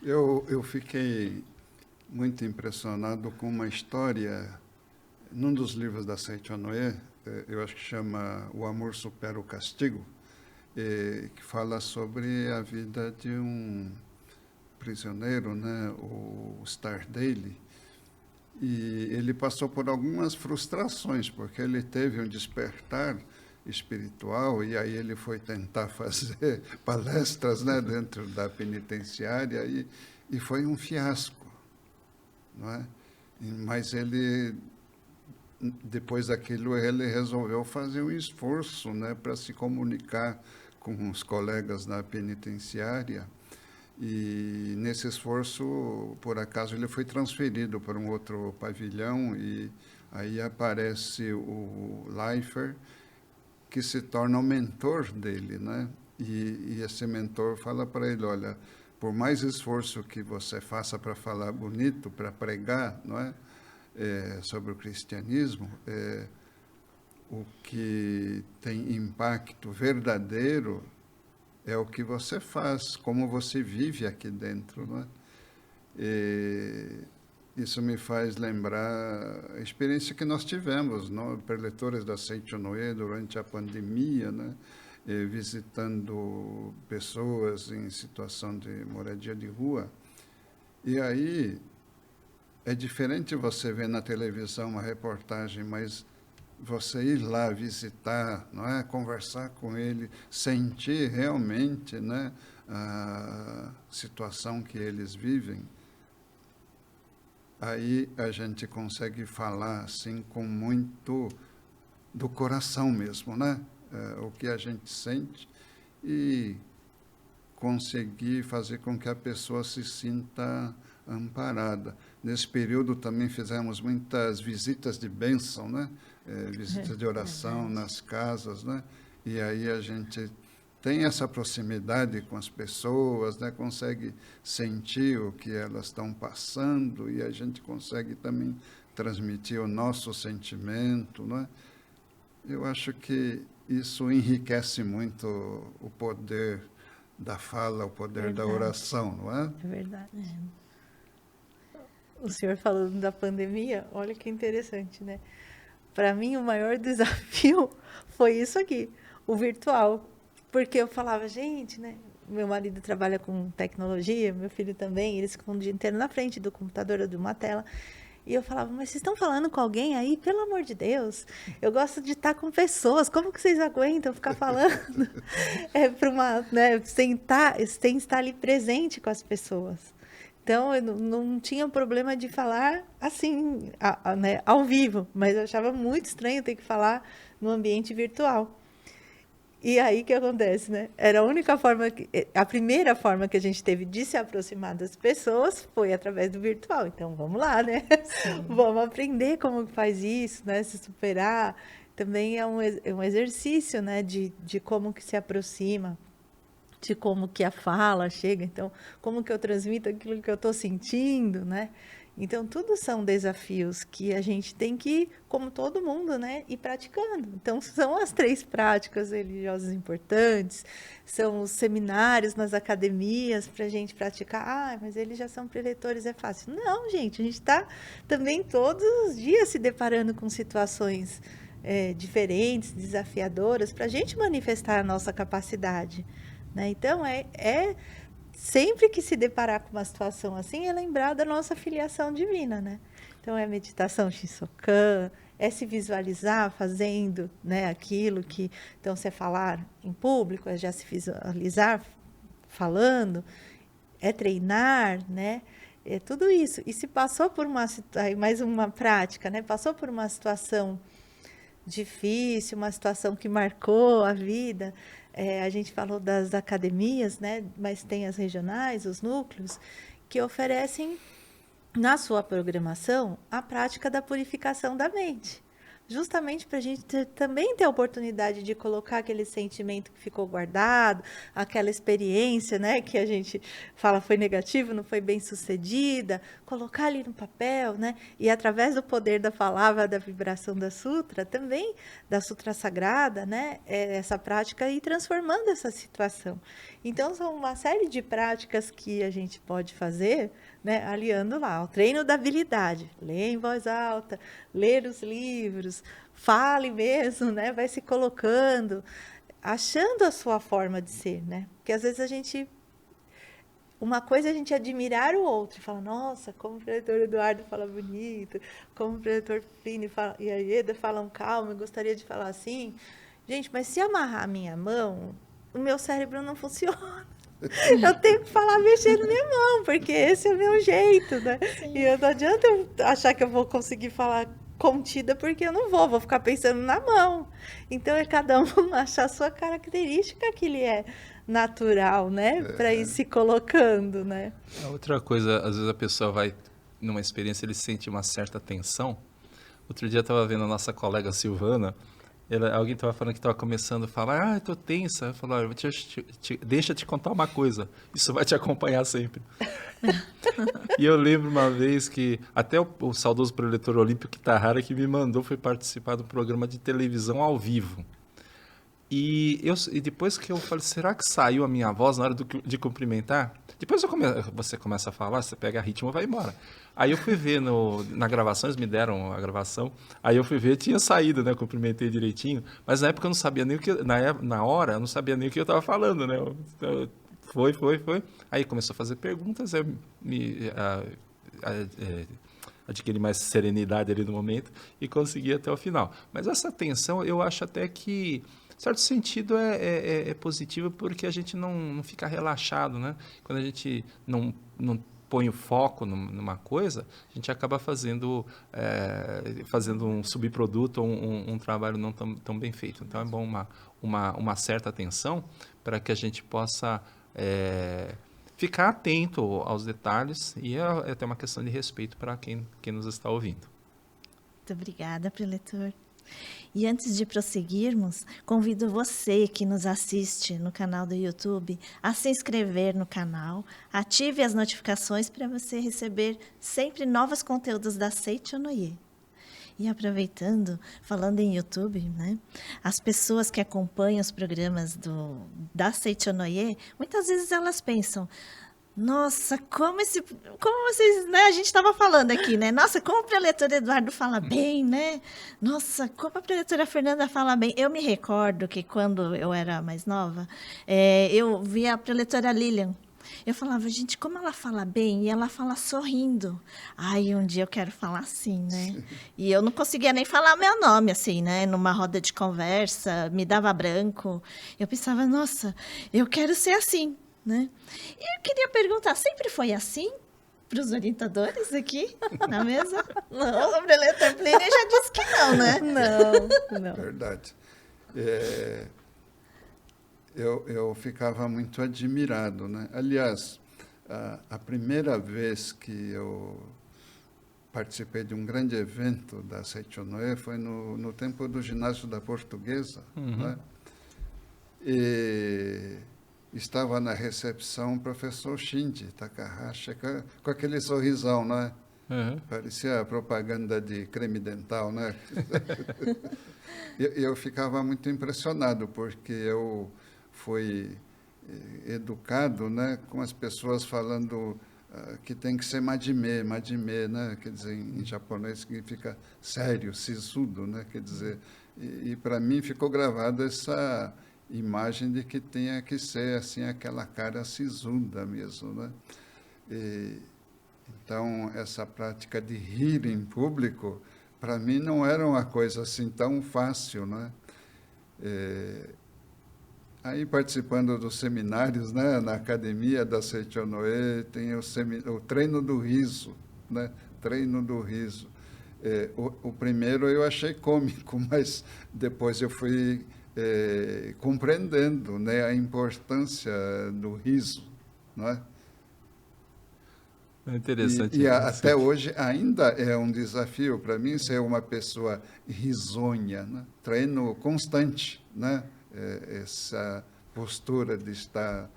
Eu fiquei muito impressionado com uma história, num dos livros da Seitonêia, eu acho que chama O Amor Supera o Castigo, que fala sobre a vida de um prisioneiro, né, o Stardale, e ele passou por algumas frustrações, porque ele teve um despertar espiritual e aí ele foi tentar fazer palestras, né, dentro da penitenciária e foi um fiasco, não é? Mas ele, depois daquilo, ele resolveu fazer um esforço, né, para se comunicar com os colegas na penitenciária. E nesse esforço, por acaso, ele foi transferido para um outro pavilhão e aí aparece o Leifer, que se torna o mentor dele, né? E esse mentor fala para ele, olha, por mais esforço que você faça para falar bonito, para pregar, não é? Sobre o cristianismo, o que tem impacto verdadeiro é o que você faz, como você vive aqui dentro, não é? Isso me faz lembrar a experiência que nós tivemos, preletores da Seitonêia durante a pandemia, né? Visitando pessoas em situação de moradia de rua. E aí é diferente você ver na televisão uma reportagem, mas você ir lá visitar, não é? Conversar com ele, sentir realmente, né, a situação que eles vivem. Aí a gente consegue falar assim com muito do coração mesmo, né? O que a gente sente e conseguir fazer com que a pessoa se sinta amparada. Nesse período também fizemos muitas visitas de bênção, né? Visitas de oração nas casas, né? E aí a gente tem essa proximidade com as pessoas, né? Consegue sentir o que elas estão passando e a gente consegue também transmitir o nosso sentimento, né? Eu acho que isso enriquece muito o poder da fala, o poder da oração, não é? É verdade. O senhor falando da pandemia, olha que interessante, né? Para mim, o maior desafio foi isso aqui, o virtual. Porque eu falava, gente, né? Meu marido trabalha com tecnologia, meu filho também, eles ficam o dia inteiro na frente do computador ou de uma tela. E eu falava, mas vocês estão falando com alguém aí? Pelo amor de Deus, eu gosto de estar com pessoas, como que vocês aguentam ficar falando? Para uma, né, sem estar ali presente com as pessoas. Então, eu não tinha problema de falar assim, né, ao vivo, mas eu achava muito estranho ter que falar no ambiente virtual. E aí o que acontece, né? Era a primeira forma que a gente teve de se aproximar das pessoas foi através do virtual. Então, vamos lá, né? Sim. Vamos aprender como faz isso, né? Se superar. Também é um exercício, né? De como que se aproxima, de como que a fala chega. Então, como que eu transmito aquilo que eu estou sentindo, né? Então, tudo são desafios que a gente tem que, como todo mundo, né, ir praticando. Então, são as 3 práticas religiosas importantes, são os seminários nas academias para a gente praticar. Ah, mas eles já são preletores, é fácil. Não, gente, a gente está também todos os dias se deparando com situações diferentes, desafiadoras, para a gente manifestar a nossa capacidade, né? Então, sempre que se deparar com uma situação assim, é lembrar da nossa filiação divina, né? Então, é meditação Shinsokan, é se visualizar fazendo, né, aquilo que... Então, se é falar em público, é já se visualizar falando, é treinar, né? É tudo isso. E se passou por mais uma prática, né? Passou por uma situação difícil, uma situação que marcou a vida... a gente falou das academias, né? Mas tem as regionais, os núcleos, que oferecem, na sua programação, a prática da purificação da mente. Justamente para a gente também ter a oportunidade de colocar aquele sentimento que ficou guardado, aquela experiência, né, que a gente fala foi negativa, não foi bem sucedida, colocar ali no papel, né, e através do poder da palavra, da vibração da sutra, também da sutra sagrada, né, essa prática ir transformando essa situação. Então, são uma série de práticas que a gente pode fazer, né, aliando lá o treino da habilidade, ler em voz alta, ler os livros, fale mesmo, né, vai se colocando, achando a sua forma de ser, né, porque às vezes uma coisa é a gente admirar o outro, e falar, nossa, como o preletor Eduardo fala bonito, como o preletor Plínio e a Ieda falam calmo, eu gostaria de falar assim. Gente, mas se amarrar a minha mão, o meu cérebro não funciona. Eu tenho que falar mexendo minha mão, porque esse é o meu jeito, né? Sim. E não adianta eu achar que eu vou conseguir falar contida, porque eu não vou ficar pensando na mão. Então, é cada um achar a sua característica que ele é natural, né? Para ir se colocando, né? A outra coisa, às vezes a pessoa vai numa experiência, ele sente uma certa tensão. Outro dia eu estava vendo a nossa colega Silvana, alguém estava falando que estava começando a falar, eu tô tensa. Eu falei, deixa eu te contar uma coisa, isso vai te acompanhar sempre. E eu lembro uma vez que até o saudoso preletor Olímpio Kitahara que me mandou foi participar do programa de televisão ao vivo. E depois que eu falei, será que saiu a minha voz na hora de cumprimentar? Depois você começa a falar, você pega ritmo e vai embora. Aí eu fui ver na gravação, eles me deram a gravação, aí eu fui ver, tinha saído, né? Cumprimentei direitinho, mas na época eu não sabia nem o que, na hora, eu não sabia nem o que eu estava falando, né? Foi. Aí começou a fazer perguntas, eu adquiri mais serenidade ali no momento e consegui até o final. Mas essa tensão, eu acho até que, em certo sentido, é positivo porque a gente não fica relaxado, né? Quando a gente não põe o foco numa coisa, a gente acaba fazendo um subproduto ou um trabalho não tão bem feito. Então, é bom uma certa atenção para que a gente possa ficar atento aos detalhes e é até uma questão de respeito para quem nos está ouvindo. Muito obrigada, preletor. E antes de prosseguirmos, convido você que nos assiste no canal do YouTube a se inscrever no canal, ative as notificações para você receber sempre novos conteúdos da Seichonoye. E aproveitando, falando em YouTube, né, as pessoas que acompanham os programas da Seichonoye, muitas vezes elas pensam, nossa, como vocês, né, a gente estava falando aqui, né? Nossa, como o preletor Eduardo fala bem, né? Nossa, como a preletora Fernanda fala bem. Eu me recordo que quando eu era mais nova, eu via a preletora Lilian Eu falava, gente, como ela fala bem, e ela fala sorrindo. Ai, um dia eu quero falar assim, né? E eu não conseguia nem falar o meu nome, assim, né? Numa roda de conversa, me dava branco. Eu pensava, nossa, eu quero ser assim, né? E eu queria perguntar, sempre foi assim? Para os orientadores aqui na mesa? Não, o preletor Plínio já disse que não, né? Não. Verdade. Eu ficava muito admirado, né? Aliás, a primeira vez que eu participei de um grande evento da Seichonoe foi no tempo do ginásio da Portuguesa, né? E estava na recepção o professor Shinji Takahashi, com aquele sorrisão, né? Parecia propaganda de creme dental, né? Eu ficava muito impressionado, porque eu fui educado, né, com as pessoas falando que tem que ser majime, né? Quer dizer, em japonês significa sério, sisudo, né? Quer dizer, e para mim ficou gravada essa imagem de que tinha que ser assim aquela cara sisuda mesmo, né? Então, essa prática de rir em público, para mim, não era uma coisa assim tão fácil, né? Aí, participando dos seminários, né, na academia da Seichonoe, tem o treino do riso, né? Treino do riso. O primeiro eu achei cômico, mas depois eu fui compreendendo, né, a importância do riso, não é? É interessante. E até hoje ainda é um desafio para mim ser uma pessoa risonha, né? Treino constante, né? Essa postura de estar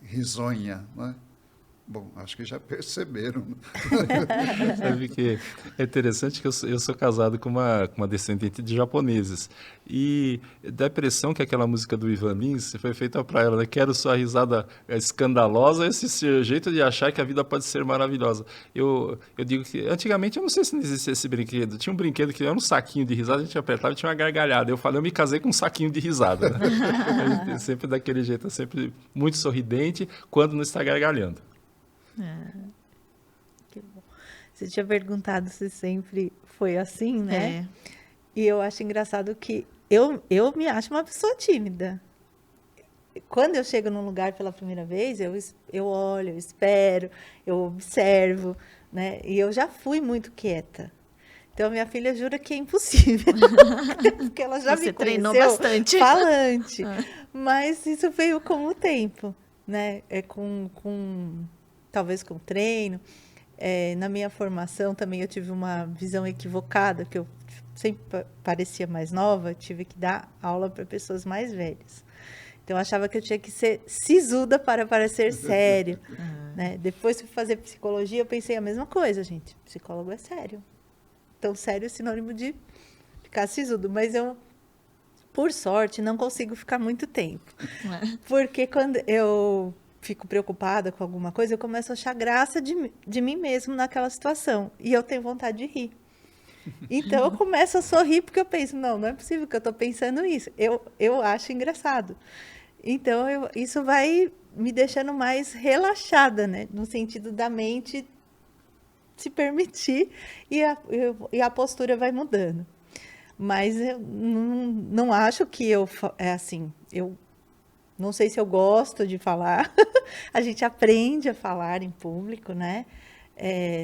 risonha, né? Bom, acho que já perceberam. Sabe que é interessante que eu sou casado com uma descendente de japoneses. E dá a impressão que aquela música do Ivan Lins foi feita para ela, né? Quero sua risada escandalosa, esse seu jeito de achar que a vida pode ser maravilhosa. Eu digo que, antigamente, eu não sei se não existia esse brinquedo. Tinha um brinquedo que era um saquinho de risada, a gente apertava e tinha uma gargalhada. Eu falei, eu me casei com um saquinho de risada, né? Sempre daquele jeito, sempre muito sorridente, quando não está gargalhando. Que bom. Você tinha perguntado se sempre foi assim, né? E eu acho engraçado que eu me acho uma pessoa tímida. Quando eu chego num lugar pela primeira vez, eu olho, eu espero, eu observo, né? E eu já fui muito quieta. Então, minha filha jura que é impossível, porque ela já me treinou conheceu bastante. falante. Mas isso veio com o tempo, né? Talvez com treino. Na minha formação também eu tive uma visão equivocada, que eu sempre parecia mais nova, tive que dar aula para pessoas mais velhas. Então, eu achava que eu tinha que ser sisuda para parecer sério. Né? Depois, fui fazer psicologia, eu pensei a mesma coisa, gente. Psicólogo é sério. Então, sério é sinônimo de ficar sisudo. Mas eu, por sorte, não consigo ficar muito tempo. Porque quando eu fico preocupada com alguma coisa, eu começo a achar graça de mim mesmo naquela situação. E eu tenho vontade de rir. Então, eu começo a sorrir porque eu penso, não é possível que eu estou pensando isso. Eu acho engraçado. Então, isso vai me deixando mais relaxada, né? No sentido da mente se permitir e a postura vai mudando. Mas eu não acho que é assim. Eu não sei se eu gosto de falar. A gente aprende a falar em público, né?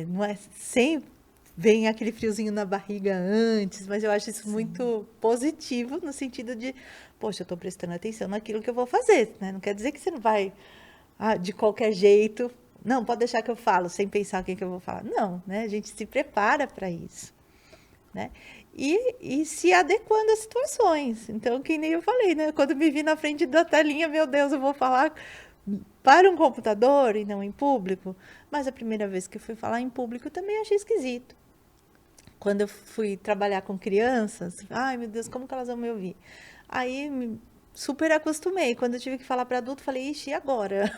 Não é sempre vem aquele friozinho na barriga antes, mas eu acho isso muito positivo no sentido de, poxa, eu estou prestando atenção naquilo que eu vou fazer, né? Não quer dizer que você não vai de qualquer jeito. Não, pode deixar que eu falo, sem pensar o que eu vou falar. Não, né? A gente se prepara para isso, né? E se adequando às situações. Então, que nem eu falei, né? Quando me vi na frente da telinha, meu Deus, eu vou falar para um computador e não em público. Mas a primeira vez que eu fui falar em público, eu também achei esquisito. Quando eu fui trabalhar com crianças, ai, meu Deus, como que elas vão me ouvir? Aí, super acostumei. Quando eu tive que falar para adulto, falei, ixi, e agora?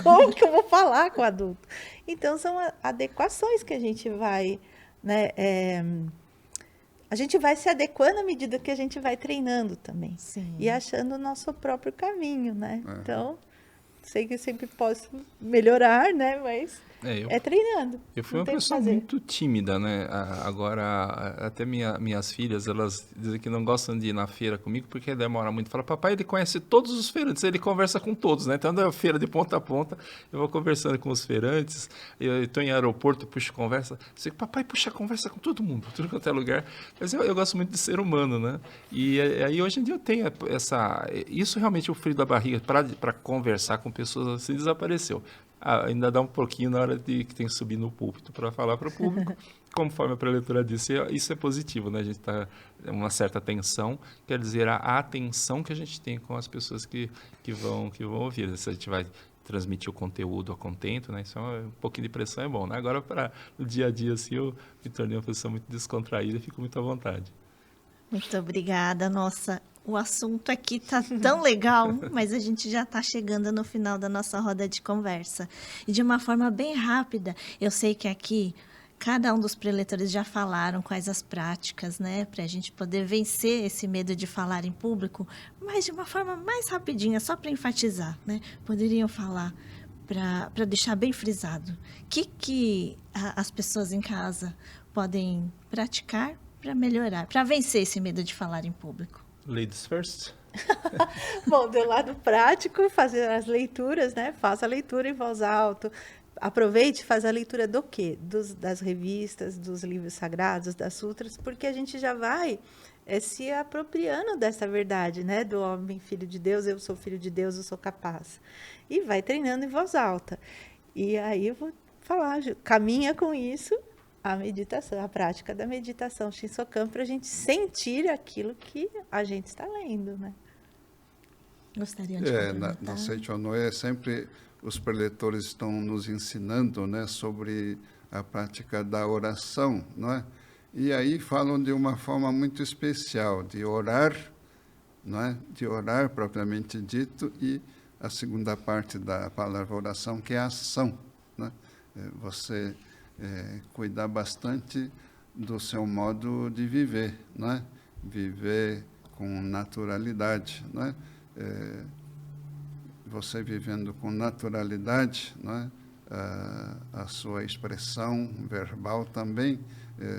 Como que eu vou falar com adulto? Então, são adequações que a gente vai, né? A gente vai se adequando à medida que a gente vai treinando também. Sim. E achando o nosso próprio caminho, né? Então, sei que eu sempre posso melhorar, né? Mas é treinando. Eu fui uma pessoa muito tímida, né? Agora, até minhas filhas, elas dizem que não gostam de ir na feira comigo porque demora muito. Fala, papai, ele conhece todos os feirantes, ele conversa com todos, né? Então, na feira de ponta a ponta, eu vou conversando com os feirantes, eu estou em aeroporto, puxo conversa. Eu sei que papai puxa conversa com todo mundo, tudo quanto é lugar. Mas eu gosto muito de ser humano, né? E aí, hoje em dia, eu tenho isso realmente, o frio da barriga para conversar com pessoas assim, desapareceu. Ainda dá um pouquinho na hora que tem que subir no púlpito para falar para o público. Conforme a preletora disse, isso é positivo, né? A gente está uma certa tensão, quer dizer, a atenção que a gente tem com as pessoas que vão ouvir. Se a gente vai transmitir o conteúdo a contento, né? Isso um pouquinho de pressão é bom, né? Agora, no dia a dia, assim, eu me tornei uma pessoa muito descontraída e fico muito à vontade. Muito obrigada, nossa. O assunto aqui tá tão legal, mas a gente já está chegando no final da nossa roda de conversa. E de uma forma bem rápida, eu sei que aqui cada um dos preletores já falaram quais as práticas, né, para a gente poder vencer esse medo de falar em público, mas de uma forma mais rapidinha, só para enfatizar, né? Poderiam falar para deixar bem frisado. O que as pessoas em casa podem praticar para melhorar, para vencer esse medo de falar em público? Ladies first. Bom, do lado prático, fazer as leituras, né? Faça a leitura em voz alta. Aproveite e faz a leitura do quê? Das revistas, dos livros sagrados, das sutras, porque a gente já vai se apropriando dessa verdade, né? Do homem, filho de Deus, eu sou filho de Deus, eu sou capaz. E vai treinando em voz alta. E aí eu vou falar, caminha com isso, a meditação, a prática da meditação Shinsokan, para a gente sentir aquilo que a gente está lendo, né? Gostaria de complementar? Na Seicho Noe, sempre os preletores estão nos ensinando, né, sobre a prática da oração, não é? E aí falam de uma forma muito especial, de orar, não é? De orar propriamente dito, e a segunda parte da palavra oração, que é a ação, né? Você cuidar bastante do seu modo de viver, não é? Viver com naturalidade, não é? Você vivendo com naturalidade, não é? A sua expressão verbal também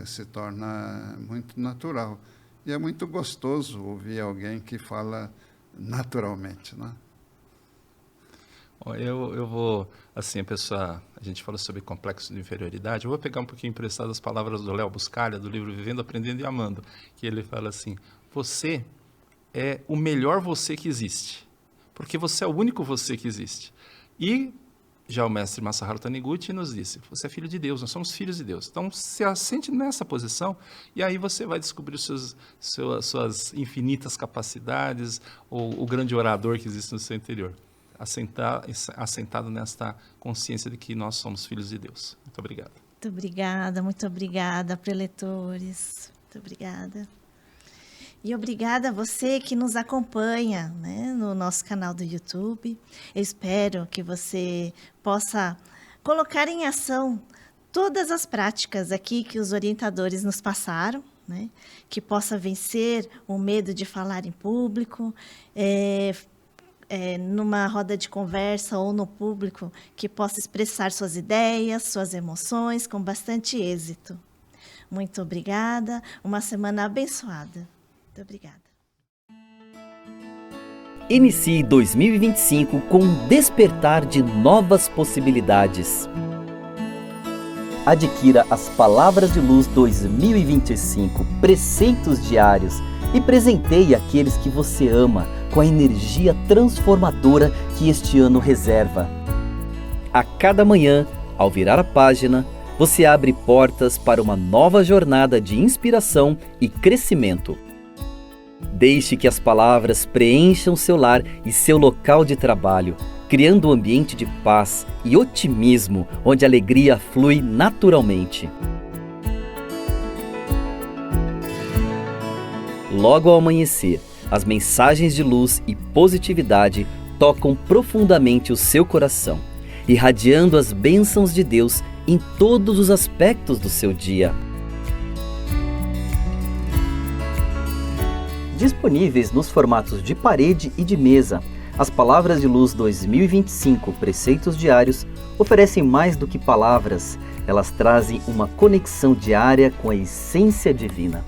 se torna muito natural. E é muito gostoso ouvir alguém que fala naturalmente, não é? Eu vou, assim, a gente falou sobre complexo de inferioridade, eu vou pegar um pouquinho emprestado as palavras do Léo Buscaglia, do livro Vivendo, Aprendendo e Amando, que ele fala assim, você é o melhor você que existe, porque você é o único você que existe. E já o mestre Masaharu Taniguchi nos disse, você é filho de Deus, nós somos filhos de Deus. Então, se assente nessa posição e aí você vai descobrir suas infinitas capacidades, ou o grande orador que existe no seu interior. Assentado nesta consciência de que nós somos filhos de Deus. Muito obrigado. Muito obrigada, preletores. Muito obrigada. E obrigada a você que nos acompanha, né, no nosso canal do YouTube. Eu espero que você possa colocar em ação todas as práticas aqui que os orientadores nos passaram, né, que possa vencer o medo de falar em público, numa roda de conversa ou no público, que possa expressar suas ideias, suas emoções com bastante êxito. Muito obrigada, uma semana abençoada. Muito obrigada. Inicie 2025 com um despertar de novas possibilidades. Adquira as Palavras de Luz 2025, preceitos diários, e presenteie aqueles que você ama com a energia transformadora que este ano reserva. A cada manhã, ao virar a página, você abre portas para uma nova jornada de inspiração e crescimento. Deixe que as palavras preencham seu lar e seu local de trabalho, criando um ambiente de paz e otimismo, onde a alegria flui naturalmente. Logo ao amanhecer, as mensagens de luz e positividade tocam profundamente o seu coração, irradiando as bênçãos de Deus em todos os aspectos do seu dia. Disponíveis nos formatos de parede e de mesa, As Palavras de Luz 2025 Preceitos Diários oferecem mais do que palavras, elas trazem uma conexão diária com a essência divina.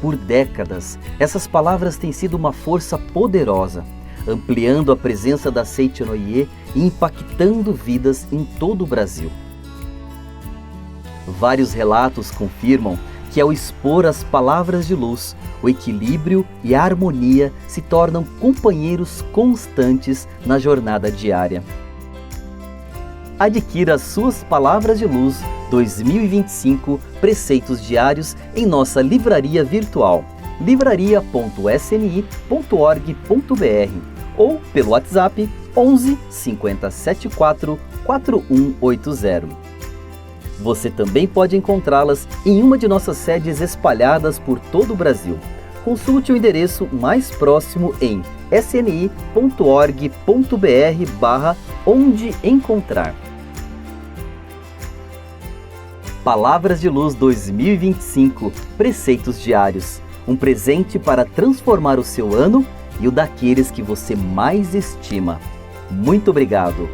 Por décadas, essas palavras têm sido uma força poderosa, ampliando a presença da Seitinoye e impactando vidas em todo o Brasil. Vários relatos confirmam que ao expor as palavras de luz, o equilíbrio e a harmonia se tornam companheiros constantes na jornada diária. Adquira as suas Palavras de Luz 2025 Preceitos Diários em nossa livraria virtual, livraria.sni.org.br ou pelo WhatsApp 11 5074 4180. Você também pode encontrá-las em uma de nossas sedes espalhadas por todo o Brasil. Consulte o endereço mais próximo em sni.org.br/onde encontrar. Palavras de Luz 2025 Preceitos Diários. Um presente para transformar o seu ano e o daqueles que você mais estima. Muito obrigado!